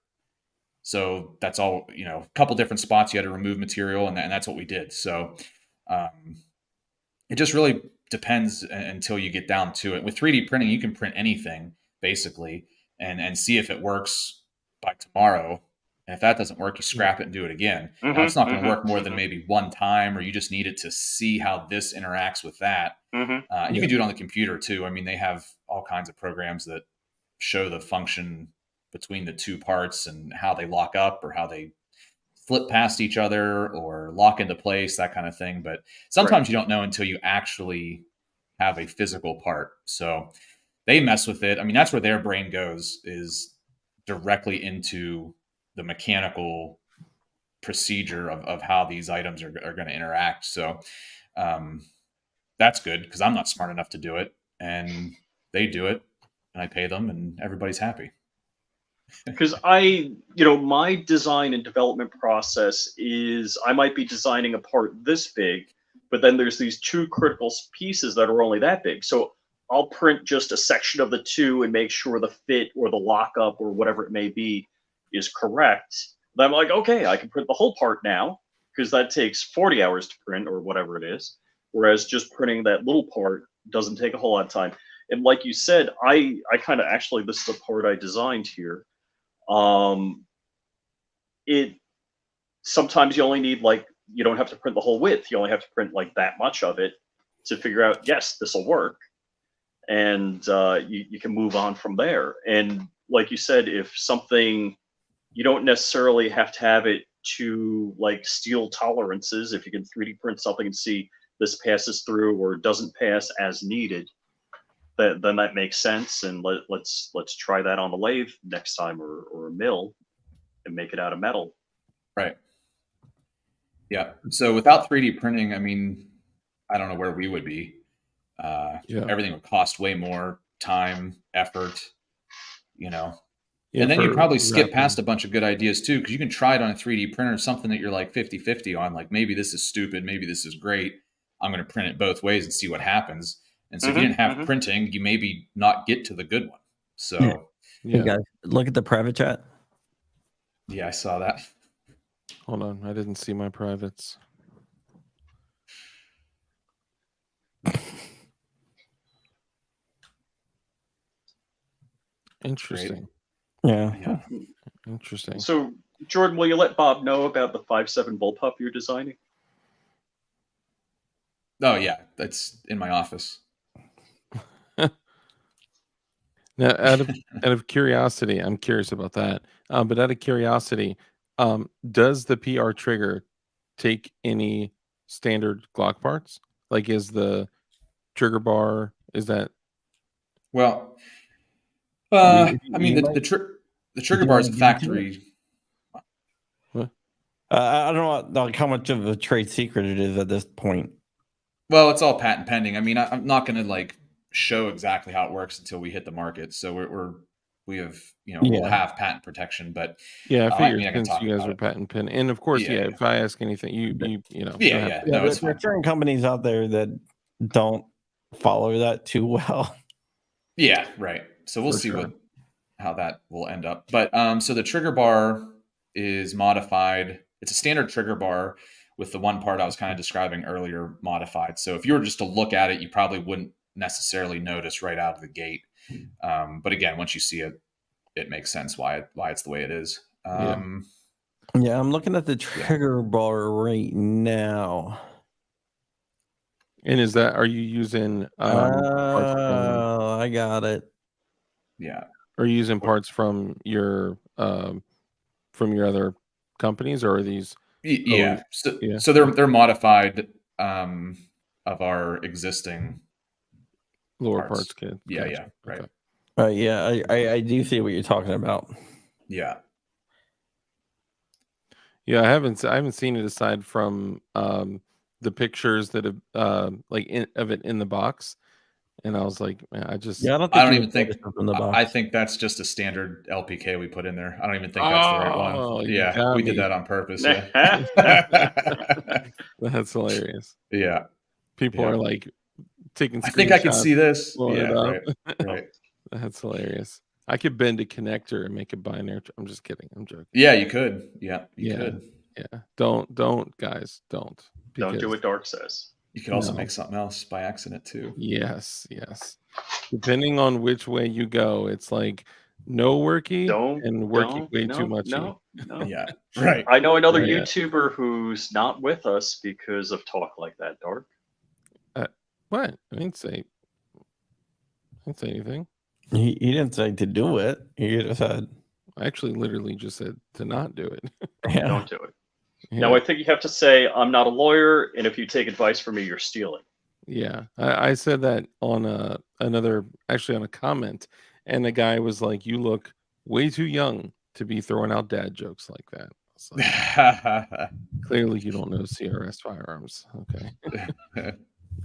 So that's all, a couple different spots you had to remove material, and that's what we did. So it just really depends until you get down to it. With 3D printing, you can print anything basically and see if it works by tomorrow. And if that doesn't work, you scrap it and do it again. Now, it's not going to work more than maybe one time, or you just need it to see how this interacts with that. And you can do it on the computer too. I mean, they have all kinds of programs that show the function between the two parts and how they lock up or how they flip past each other or lock into place, that kind of thing. But sometimes you don't know until you actually have a physical part. So they mess with it. I mean, that's where their brain goes, is directly into the mechanical procedure of how these items are going to interact. So that's good, because I'm not smart enough to do it, and they do it, and I pay them, and everybody's happy. Because my design and development process is, I might be designing a part this big, but then there's these two critical pieces that are only that big. So I'll print just a section of the two and make sure the fit or the lockup or whatever it may be is correct. Then I'm like, okay, I can print the whole part now, because that takes 40 hours to print or whatever it is. Whereas just printing that little part doesn't take a whole lot of time. And like you said, I kind of actually, this is the part I designed here. It sometimes you only need, like, you don't have to print the whole width. You only have to print like that much of it to figure out, yes, this will work. And you can move on from there. And like you said, if something, you don't necessarily have to have it to like steel tolerances. If you can 3D print something and see this passes through or doesn't pass as needed, then that makes sense. And let's try that on the lathe next time, or a mill, and make it out of metal. Right. Yeah. So without 3D printing, I mean, I don't know where we would be. Everything would cost way more time, effort, and then you'd probably skip past a bunch of good ideas too, because you can try it on a 3D printer, something that you're like 50-50 on, like, maybe this is stupid, maybe this is great. I'm going to print it both ways and see what happens. And so if you didn't have printing, you maybe not get to the good one. So Hey guys, look at the private chat. Yeah, I saw that. Hold on, I didn't see my privates. Interesting. Yeah. Interesting. So, Jordan, will you let Bob know about the 5.7 bullpup you're designing? Oh yeah, that's in my office. Now, out of curiosity, I'm curious about that. But out of curiosity, does the PR trigger take any standard Glock parts? Like, is the trigger bar, is that? Well, I mean, the trigger bar is a factory. I don't know like how much of a trade secret it is at this point. Well, it's all patent pending. I mean, I'm not going to like show exactly how it works until we hit the market. So we have, we'll have patent protection, but I figured I can since you guys are patent pending, and of course, if I ask anything, you know. There's certain companies out there that don't follow that too well. Yeah, right. So we'll see how that will end up. But so the trigger bar is modified. It's a standard trigger bar with the one part I was kind of describing earlier modified. So if you were just to look at it, you probably wouldn't necessarily notice right out of the gate. But again, once you see it, it makes sense why it's the way it is. I'm looking at the trigger bar right now. And are you using I got it. Yeah. Are you using parts from your other companies, or are these? Yeah. So they're modified of our existing lower parts kit. Yeah, yeah, right. Okay. I do see what you're talking about. Yeah. Yeah, I haven't seen it aside from the pictures that have of it in the box, and I was like, man, I don't even think in the box. I think that's just a standard LPK we put in there. I don't even think that's the right one. Yeah, we did that on purpose. Yeah. That's hilarious. Yeah, people are like taking. I think I can see this. Yeah, right. That's hilarious. I could bend a connector and make a binary. I'm just kidding. I'm joking. Yeah, you could. Yeah, you could. Yeah. Don't, guys. Don't. Don't do what Dark says. You could also make something else by accident too. Yes. Depending on which way you go, it's like no worky and worky way too much. No. Yeah, right. I know another Yeah. YouTuber who's not with us because of talk like that, Dark. What? I didn't say anything. He didn't say to do it. He just said, I actually literally just said to not do it. yeah. Don't do it. Yeah. Now, I think you have to say, I'm not a lawyer, and if you take advice from me, you're stealing. Yeah, I said that on on a comment, and the guy was like, "You look way too young to be throwing out dad jokes like that." I was like, clearly, you don't know CRS firearms. Okay,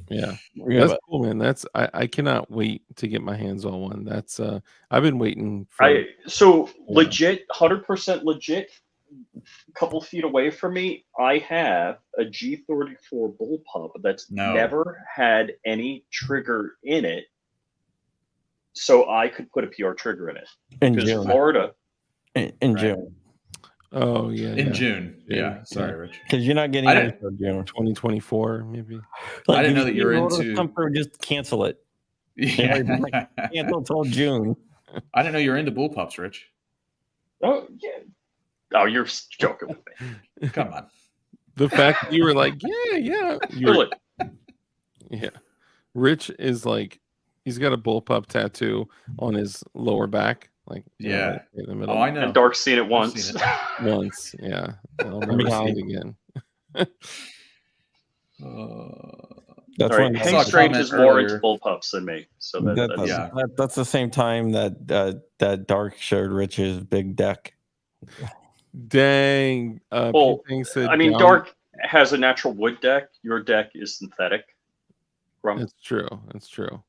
yeah, Yeah, that's but cool, man. I cannot wait to get my hands on one. That's I've been waiting for. So Yeah. legit, 100% legit. A couple feet away from me, I have a G34 bullpup that's No. never had any trigger in it, so I could put a PR trigger in it. in Because June. Florida, In Right. June. Oh yeah, In yeah. June. Yeah. Yeah. Sorry, Rich. Because you're not getting I it didn't- until June. 2024 maybe. Like, I didn't if know that see you were an order into- come through, just cancel it. Cancel until June. I didn't know you were into bullpups, Rich. oh yeah, oh you're joking with me. Come on. The fact that you were like, yeah, you're Really? yeah. Rich is like, he's got a bullpup tattoo on his lower back, like Yeah. right in the middle. Oh, I know. And Dark's seen it I've once. seen Once, yeah. I'll never see it again. That's All right, when I saw Hank a Strange comment is more into earlier. bullpups than me, so that's Yeah. that's the same time that Dark showed Rich's big deck. Dang. Well, Pete said I mean, down- Dark has a natural wood deck. Your deck is synthetic. That's true. That's true.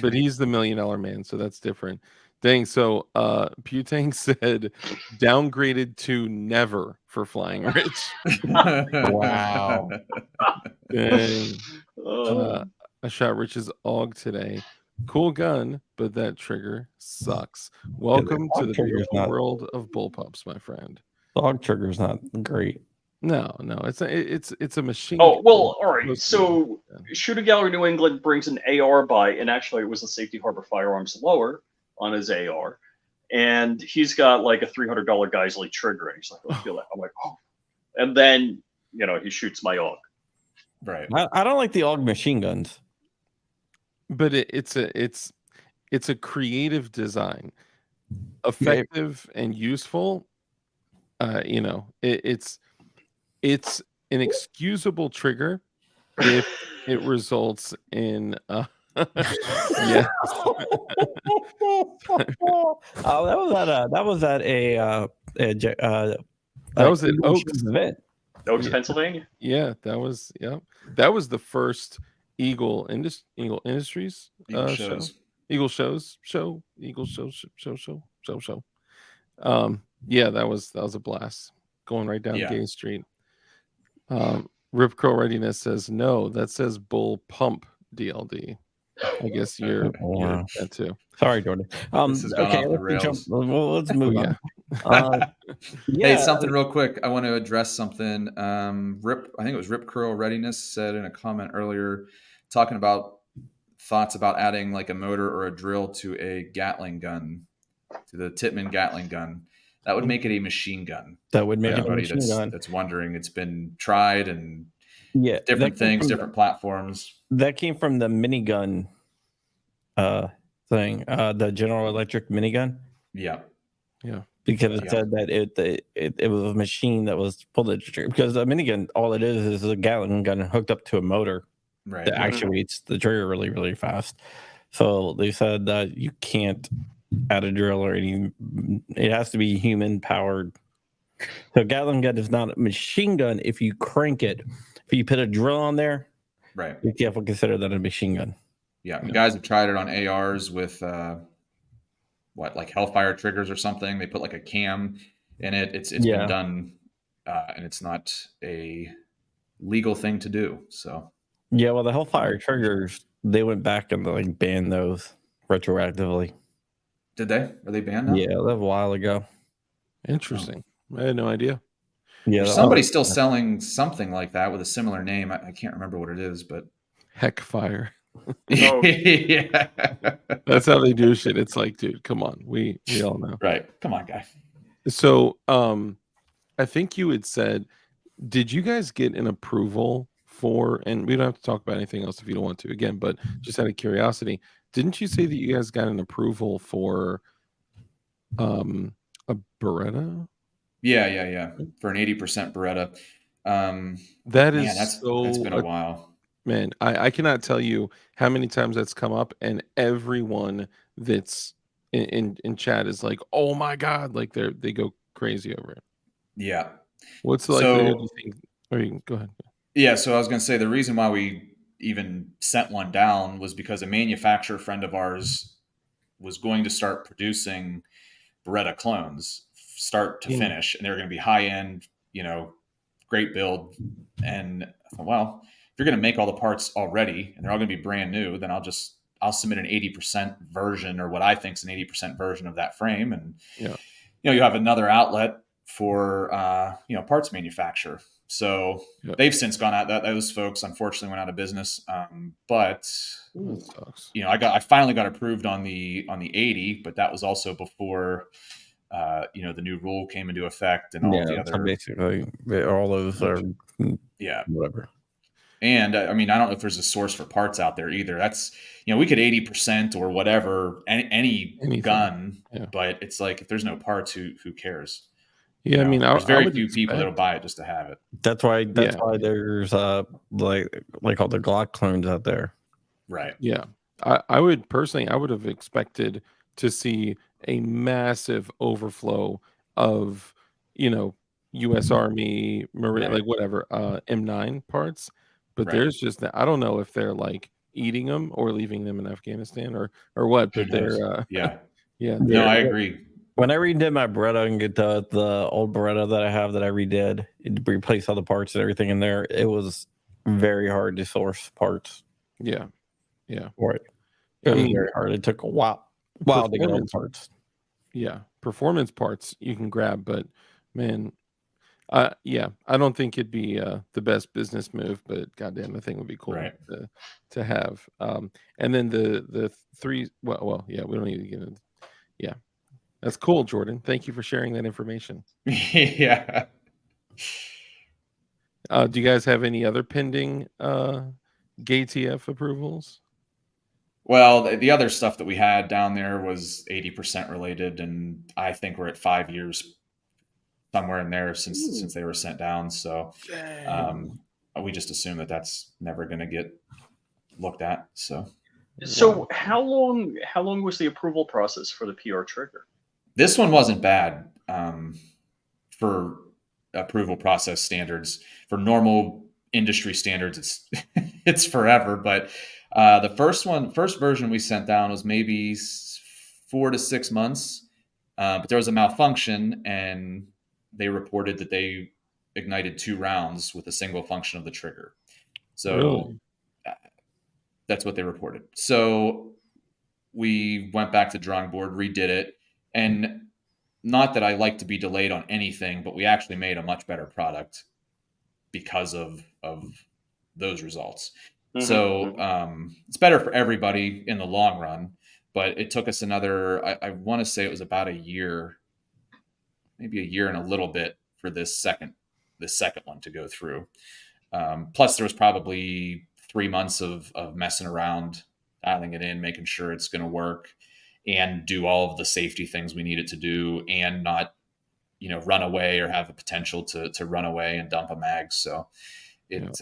But he's the $1 million man, so that's different. Dang. So Putang said downgraded to never for Flying Rich. Wow. Dang. Oh. I shot Rich's AUG today. Cool gun, but that trigger sucks. Welcome to the trigger's beautiful not- world of bullpups, my friend. Dog trigger's not great. No, it's a machine. Oh gun. well, all right. It's supposed to So be- Shooter Gallery New England brings an AR by, and actually it was the Safety Harbor Firearms lower on his AR, and he's got like a $300 Geisley trigger, and he's like, "I feel that." I'm like, "Oh," and then he shoots my AUG. Right. I don't like the AUG machine guns. but it's a creative design, effective and useful. It's an excusable trigger if it results in yes. Oh, that was at a That was at Eagle Oaks. Shoes event. Oaks, Yeah. Pennsylvania. Yeah, that was the first Eagle Industries Eagle show. shows. Eagle show. Yeah, that was a blast. Going right down Yeah. Gay Street. Rip Curl Readiness says no, that says bull pump DLD. I guess you're Wow. that too. Sorry, Jordan. This has gone Okay, off the let's jump. rails. Well, let's move Yeah. on. Hey, something real quick. I want to address something. I think it was Rip Curl Readiness said in a comment earlier, talking about thoughts about adding like a motor or a drill to a Gatling gun, to the Tippmann Gatling gun. That would make it a machine gun. That would make it a Anybody machine gun. that's wondering, it's been tried and Yeah, different that came things, from- different platforms. That came from the minigun thing, the General Electric minigun, Yeah. because it Yeah. said that it was a machine that was pulled the trigger. Because a minigun, all it is a Gatling gun hooked up to a motor Right. that actuates the trigger really, really fast. So they said that you can't add a drill or any. It has to be human powered. So Gatling gun is not a machine gun. If you crank it, if you put a drill on there, Right. you definitely consider that a machine gun. Yeah. The guys have tried it on ARs with like Hellfire triggers or something. They put like a cam in it. It's Yeah. been done, and it's not a legal thing to do. So Yeah, well, the Hellfire triggers, they went back and like banned those retroactively. did they? Are they banned now? Yeah, that was a while ago. Interesting. I had no idea. Yeah, There's that somebody was- still selling something like that with a similar name. I can't remember what it is, but Heck fire. Oh. yeah. That's how they do shit. It's like, dude, come on. We all know. Right. Come on, guy. So, I think you had said, did you guys get an approval for, and we don't have to talk about anything else if you don't want to again, but just out of curiosity, didn't you say that you guys got an approval for a Beretta? Yeah. For an 80% Beretta. That Man, is that's so been a while. man, I cannot tell you how many times that's come up, and everyone that's in chat is like, "Oh my god!" Like they go crazy over it. Yeah. What's the likelihood you So think? Or you can go ahead. yeah, so I was going to say the reason why we even sent one down was because a manufacturer friend of ours was going to start producing Beretta clones, start to Yeah. finish, and they're going to be high end, great build. And I thought, well, if you're going to make all the parts already and they're all going to be brand new, then I'll submit an 80% version, or what I think is an 80% version of that frame, and Yeah. you have another outlet for parts manufacturer. So Yep. they've since gone out. Those folks unfortunately went out of business. But That sucks. I finally got approved on the 80, but that was also before the new rule came into effect and all of the So other. basically, all those are Yeah. whatever. And I mean, I don't know if there's a source for parts out there either. That's, we could 80% or whatever, any Anything. gun, Yeah. but it's like, if there's no parts, who cares? Yeah, I mean, there's I very would few people that'll expect. buy it just to have it. That's why Yeah. there's like all the Glock clones out there. Right. Yeah. I would personally, I would have expected to see a massive overflow of, U.S. Army, Marine, Right. like whatever, M9 parts. But Right. there's just, I don't know if they're like eating them or leaving them in Afghanistan or what, Who but knows? they're, Yeah. yeah. No, I agree. When I redid my Beretta and get the old Beretta that I have that I redid, it replaced all the parts and everything in there. It was very hard to source parts Yeah. Yeah. for it. It I was mean, very hard. It took a while to get all the performance, parts. yeah. Performance parts you can grab, but man, yeah, I don't think it'd be the best business move, but goddamn, the thing would be cool Right. to have. And then the three, well, yeah, we don't need to get into. Yeah, that's cool, Jordan. Thank you for sharing that information. Yeah. Do you guys have any other pending GATF approvals? Well, the other stuff that we had down there was 80% related, and I think we're at 5 years somewhere in there since they were sent down. So we just assume that that's never going to get looked at. So So how long was the approval process for the PR trigger? this one wasn't bad for approval process standards. For normal industry standards, it's it's forever. But the first version we sent down was maybe 4 to 6 months. But there was a malfunction, and they reported that they ignited 2 rounds with a single function of the trigger. So Really? That's what they reported. So we went back to the drawing board, redid it, and not that I like to be delayed on anything, but we actually made a much better product because of those results. Mm-hmm. So it's better for everybody in the long run. But it took us another, I want to say it was about a year, maybe a year and a little bit for this second one to go through. Plus, there was probably 3 months of messing around, dialing it in, making sure it's going to work, and do all of the safety things we need it to do, and not, run away or have a potential to run away and dump a mag. So it,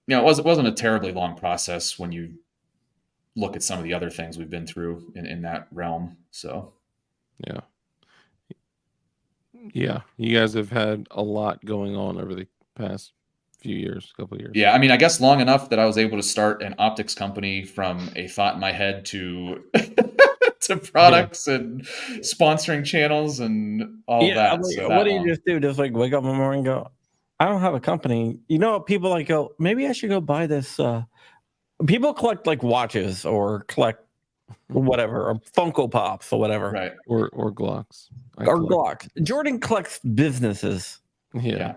it wasn't a terribly long process when you look at some of the other things we've been through in that realm. So yeah, you guys have had a lot going on over the past couple of years. Yeah, I mean, I guess long enough that I was able to start an optics company from a thought in my head to to products and sponsoring channels and all that. Like, So what do you just do? Just like wake up in the morning and go, I don't have a company. People like go, maybe I should go buy this. People collect like watches or collect whatever, or Funko Pops or whatever. Right. Or Glocks. Or Glocks. Jordan collects businesses. Yeah.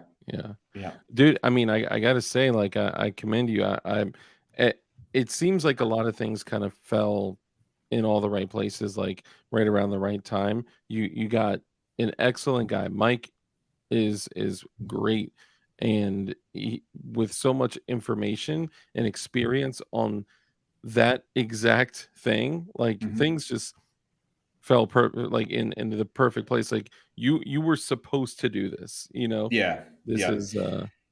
Dude, I mean, I gotta say, like, I commend you. It seems like a lot of things kind of fell in all the right places, like right around the right time. You got an excellent guy. Mike is great, and with so much information and experience on that exact thing, like Mhm. things just fell like into the perfect place. Like you were supposed to do this, Yeah. this Yeah. is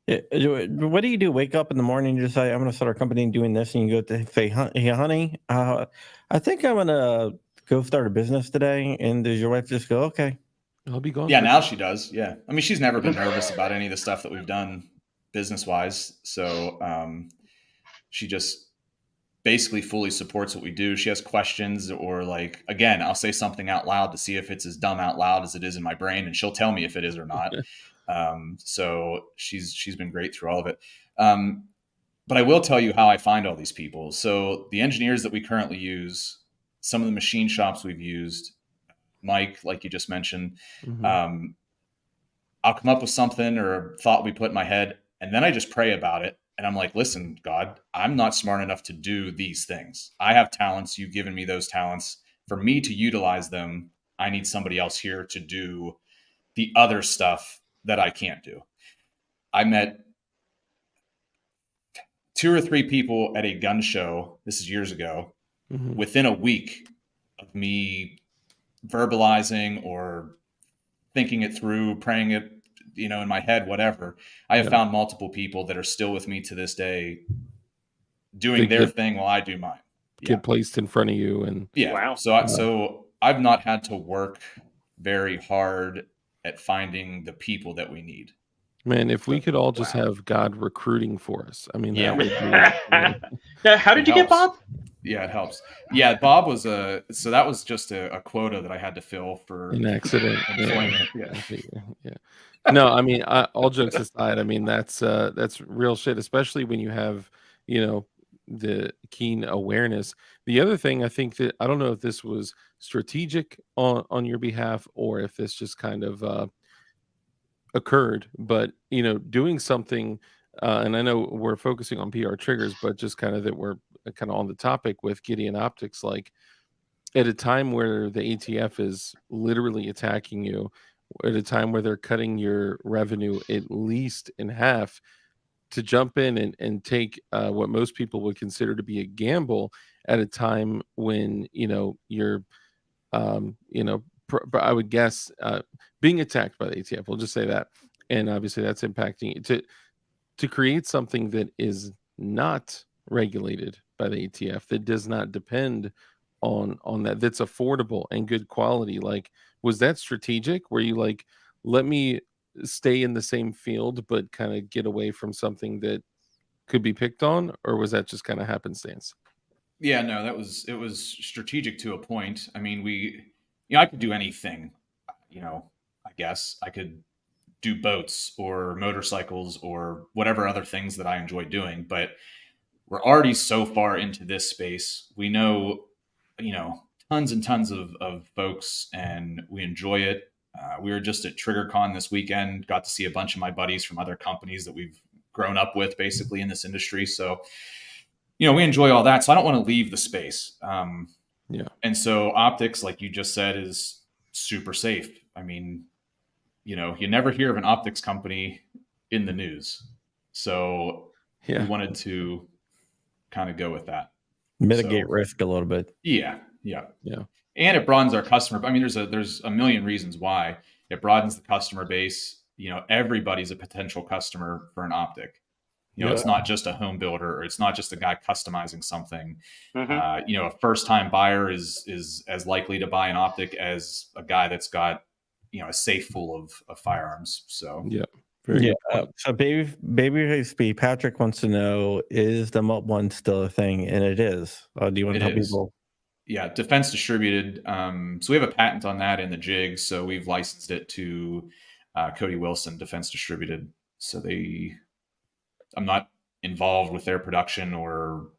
What do you do? Wake up in the morning and just say, I'm going to start a company doing this. And you go to say, hey, honey, I think I'm going to go start a business today. And does your wife just go, okay? I'll be gone Yeah, for now she does. Yeah. I mean, she's never been nervous about any of the stuff that we've done business wise. So she just basically fully supports what we do. She has questions, or like, again, I'll say something out loud to see if it's as dumb out loud as it is in my brain, and she'll tell me if it is or not. So she's been great through all of it. But I will tell you how I find all these people. So the engineers that we currently use, some of the machine shops we've used, Mike, like you just mentioned, Mhm. I'll come up with something or a thought we put in my head, and then I just pray about it. And I'm like, listen, God, I'm not smart enough to do these things. I have talents. You've given me those talents. For me to utilize them, I need somebody else here to do the other stuff that I can't do. I met 2 or 3 people at a gun show. This is years ago. Mhm. Within a week of me verbalizing or thinking it through, praying it, in my head, whatever, I have Yeah. found multiple people that are still with me to this day doing They their thing while I do mine. Yeah. get placed in front of you, and Yeah. Wow. So I've not had to work very hard at finding the people that we need. man, if we So, could all just Wow. have God recruiting for us, I mean, Yeah. that would be Now, how did It you get helps. Bob? Yeah, it helps. Yeah, Bob was so that was just a quota that I had to fill for an accident. employment. Yeah, Yeah. I figure. Yeah. No, I mean, all jokes aside, I mean that's real shit, especially when you have the keen awareness. The other thing I think that I don't know if this was strategic on your behalf or if this just kind of occurred, but doing something, and I know we're focusing on PR triggers, but just kind of that we're kind of on the topic with Gideon Optics, like at a time where the ATF is literally attacking you, at a time where they're cutting your revenue at least in half, to jump in and take what most people would consider to be a gamble at a time when you're I would guess being attacked by the ATF. We'll just say that, and obviously that's impacting to create something that is not regulated by the ATF, that does not depend on that, that's affordable and good quality. Like, was that strategic? Where you like, let me stay in the same field but kind of get away from something that could be picked on, or was that just kind of happenstance? Yeah, no, it was strategic to a point. I mean, I could do anything, I guess I could do boats or motorcycles or whatever other things that I enjoy doing, but we're already so far into this space. We know, tons and tons of folks, and we enjoy it. We were just at TriggerCon this weekend, got to see a bunch of my buddies from other companies that we've grown up with basically in this industry. So, we enjoy all that. So I don't want to leave the space. Yeah. And so optics, like you just said, is super safe. I mean, you never hear of an optics company in the news. So we Yeah. wanted to kind of go with that. Mitigate So, risk a little bit. Yeah. And it broadens our customer. I mean, there's a million reasons why. It broadens the customer base. Everybody's a potential customer for an optic. It's not just a home builder, or it's not just a guy customizing something. Mhm. A first time buyer is as likely to buy an optic as a guy that's got a safe full of firearms. So Yeah. Very Yeah. good point. So baby Patrick wants to know, is the MUP one still a thing? And it is. Do you want to it tell is. people? Yeah, defense distributed. So we have a patent on that in the jig. So we've licensed it to Cody Wilson, defense distributed. So I'm not involved with their production or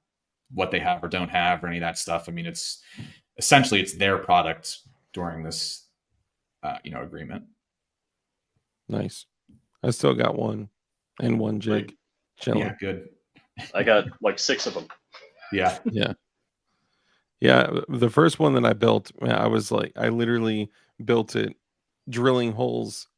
what they have or don't have or any of that stuff. I mean, it's their product during this, agreement. Nice. I still got one and one jig Right. chilling. Yeah, good. I got like 6 of them. Yeah. Yeah. Yeah, the first one that I built, I was like, I literally built it drilling holes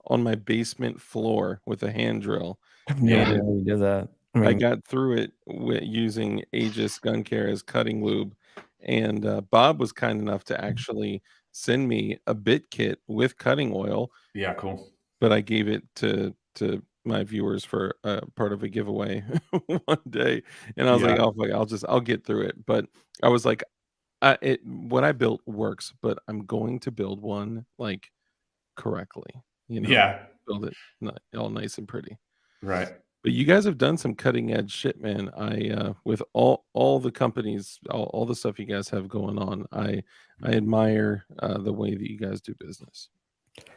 on my basement floor with a hand drill. I've no idea And how you did that. I I mean, got through it using Aegis Gun Care as cutting lube. And Bob was kind enough to actually send me a bit kit with cutting oil, Yeah, cool. but I gave it to my viewers for part of a giveaway one day. And I was like, Yeah. oh, fuck, I'll get through it. But I was like, what I built works, but I'm going to build one like correctly, Yeah. build it all nice and pretty. Right. But you guys have done some cutting edge shit, man. I with all the companies, all the stuff you guys have going on, I admire the way that you guys do business.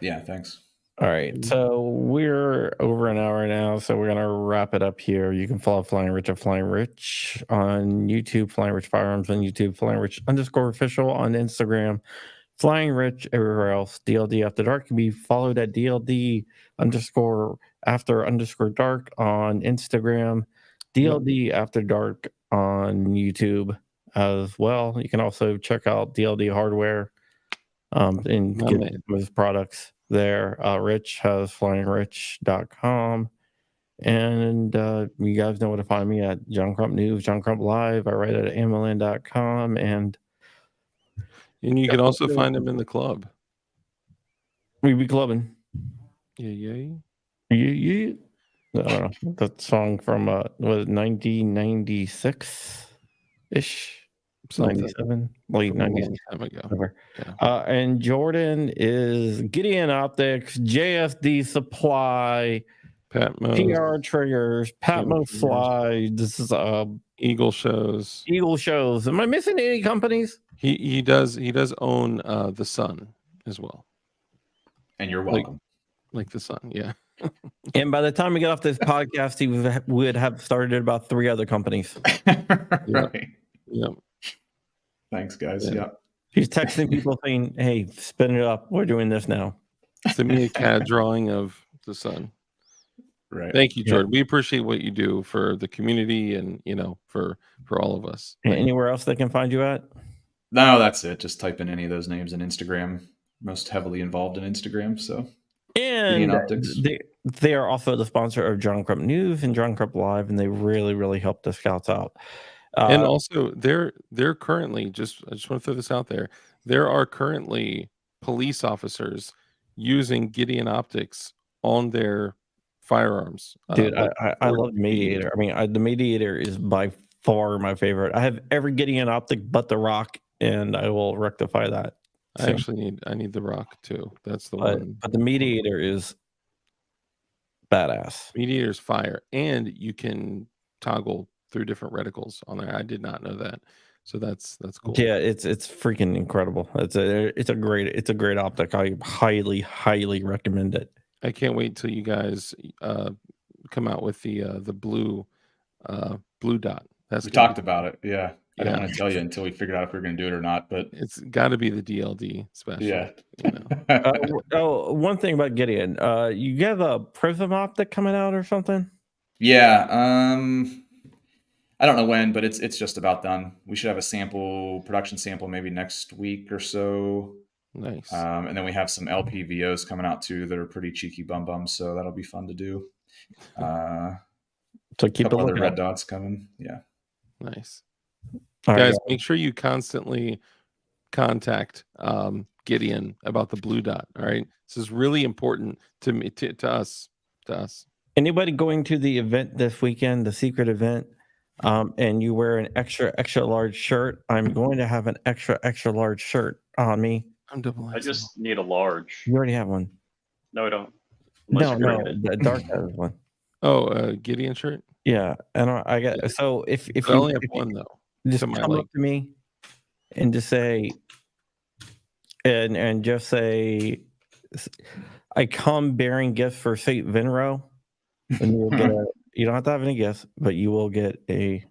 Yeah. Thanks. all right. So we're over an hour now, so we're gonna wrap it up here. You can follow Flying Rich at Flying Rich on YouTube, Flying Rich Firearms on YouTube, Flying Rich _official on Instagram, Flying Rich everywhere else. DLD After Dark can be followed at DLD _after_dark on Instagram, DLD After Dark on YouTube as well. You can also check out DLD Hardware and My get man. his products there. Rich has flyingrich.com. And you guys know where to find me at John Crump News, John Crump Live. I write at amlin.com. And you can also find him in the club. we be clubbing. Yeah. You I don't know. That song from was it 1996 ish? 97, late From a 90s. long time ago. Whatever. Yeah. And Jordan is Gideon Optics, JFD Supply, Patmos, PR Triggers, Patmos Slides, Eagle Shows. Eagle Shows. Am I missing any companies? He does own the Sun as well. And you're welcome. Like the Sun, yeah. And by the time we get off this podcast, he would have started about 3 other companies. Right. Yeah. Thanks, guys. Yeah. Yeah. He's texting people saying, "Hey, spin it up. We're doing this now." Send me a CAD drawing of the Sun. Right. Thank you, Jordan. We appreciate what you do for the community and for all of us. Anywhere else they can find you at? No, that's it. Just type in any of those names in Instagram. Most heavily involved in Instagram. So And Optics. they are also the sponsor of John Crump News and John Crump Live, and they really, really help the scouts out. And also, they're currently I just want to throw this out there. There are currently police officers using Gideon Optics on their firearms. Dude, I love the Mediator. I mean, the Mediator is by far my favorite. I have every Gideon Optic but the Rock, and I will rectify that. I actually need the Rock too. That's the one. But the Mediator is badass. Mediator's fire, and you can toggle through different reticles on there. I did not know that, so that's cool. Yeah, it's freaking incredible. It's a great optic. I highly recommend it. I can't wait till you guys come out with the blue dot. We talked about it. Yeah. I didn't want to tell you until we figured out if we were going to do it or not, but it's got to be the DLD special. Yeah. One thing about Gideon, you have a Prism optic coming out or something? Yeah. I don't know when, but it's just about done. We should have a production sample maybe next week or so. Nice. And then we have some LPVOs coming out too that are pretty cheeky bums, so that'll be fun to do. So keep a couple it other looking red up. dots coming. Yeah. Nice. All guys, right, make sure you constantly contact Gideon about the blue dot. All right, this is really important to me, to us. Anybody going to the event this weekend, the secret event, and you wear an extra large shirt, I'm going to have an extra large shirt on me. I'm double. I just need a large. You already have one. No, I don't. Unless No, you print it. the dark has one. Oh, Gideon shirt. Yeah, and I got so if I only have one though. just to my come up to me and just say and just say I come bearing gifts for Saint Vinroe, and you will get you don't have to have any gifts, but you will get a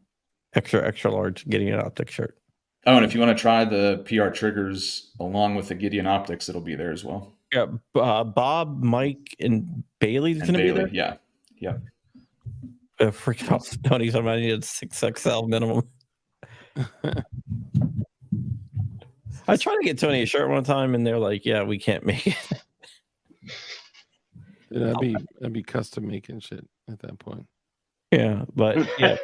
extra large Gideon Optic shirt. Oh, and if you want to try the PR triggers along with the Gideon Optics, it'll be there as well. Yeah, Bob, Mike, and Bailey's going to be there. Yeah. Freaking out, Tony. Somebody needed 6XL minimum. I tried to get Tony a shirt one time, and they're like, "Yeah, we can't make it." Dude, I'd be custom making shit at that point. Yeah, but yeah,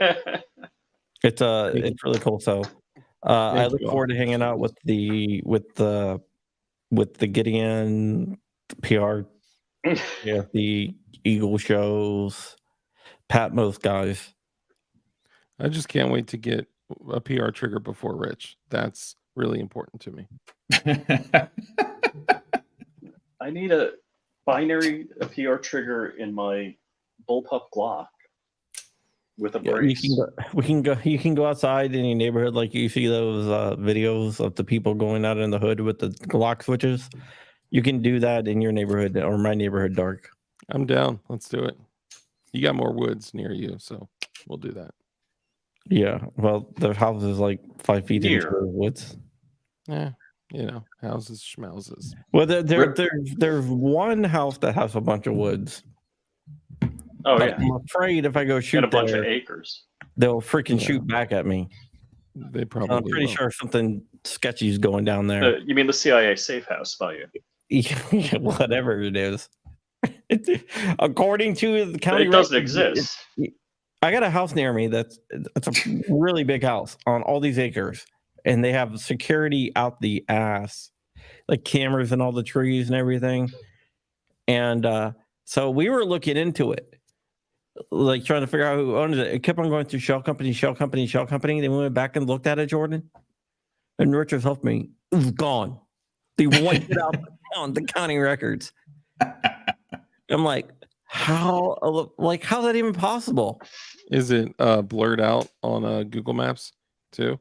it's really cool. So I Thank look you all. forward to hanging out with the Gideon PR, yeah, the Eagle shows, Patmos guys. I just can't wait to get a PR trigger before Rich. That's really important to me. I need a binary PR trigger in my bullpup Glock with a Yeah, brace. you can go outside in your neighborhood, like you see those videos of the people going out in the hood with the lock switches. You can do that in your neighborhood or my neighborhood, Dark. I'm down. Let's do it. You got more woods near you, so we'll do that. Yeah, well, the house is like 5 feet into Here. the woods. Yeah, you know, houses, schmouses. Well, there's one house that has a bunch of woods. Oh But yeah, I'm afraid if I go shoot and a bunch there, of acres. they'll freaking Yeah. shoot back at me. They probably I'm pretty will. sure something sketchy is going down there. You mean the CIA safe house by you? Yeah, whatever it is. According to the county, It doesn't records, exist. I got a house near me it's a really big house on all these acres, and they have security out the ass, like cameras in all the trees and everything. And so we were looking into it, like trying to figure out who owned it. It kept on going through shell company. Then we went back and looked at it, Jordan, and Richard helped me. It was gone. They wiped it out on the county records. I'm like, how's that even possible? Is it blurred out on Google Maps too?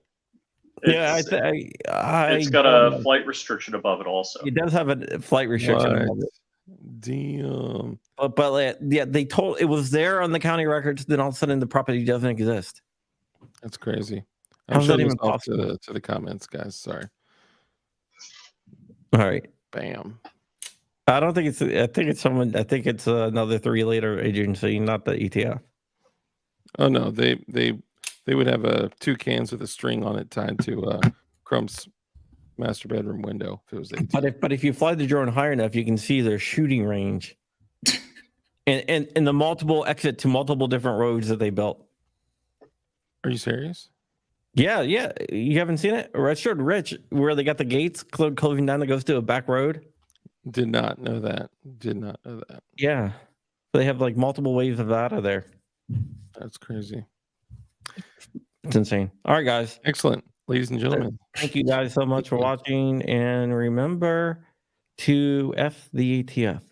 Yeah, It's got a flight restriction above it also. It does have a flight restriction above it. Damn. But yeah, they told it was there on the county records. Then all of a sudden, the property doesn't exist. That's crazy. I'm How's that showing even this off possible? to the comments, guys. Sorry. All right. Bam. I don't think it's. I think it's someone. I think it's another 3-letter agency, not the ETF. Oh no, they would have 2 cans with a string on it tied to Crump's master bedroom window if it was 18. But if you fly the drone high enough, you can see their shooting range, and the multiple exit to multiple different roads that they built. Are you serious? Yeah. You haven't seen it? I showed Rich where they got the gates closing down that goes to a back road. Did not know that. Did not know that. Yeah. They have like multiple waves of out of there. That's crazy. It's insane. All right, guys. Excellent. Ladies and gentlemen. Thank you guys so much for watching. And remember to F the ATF.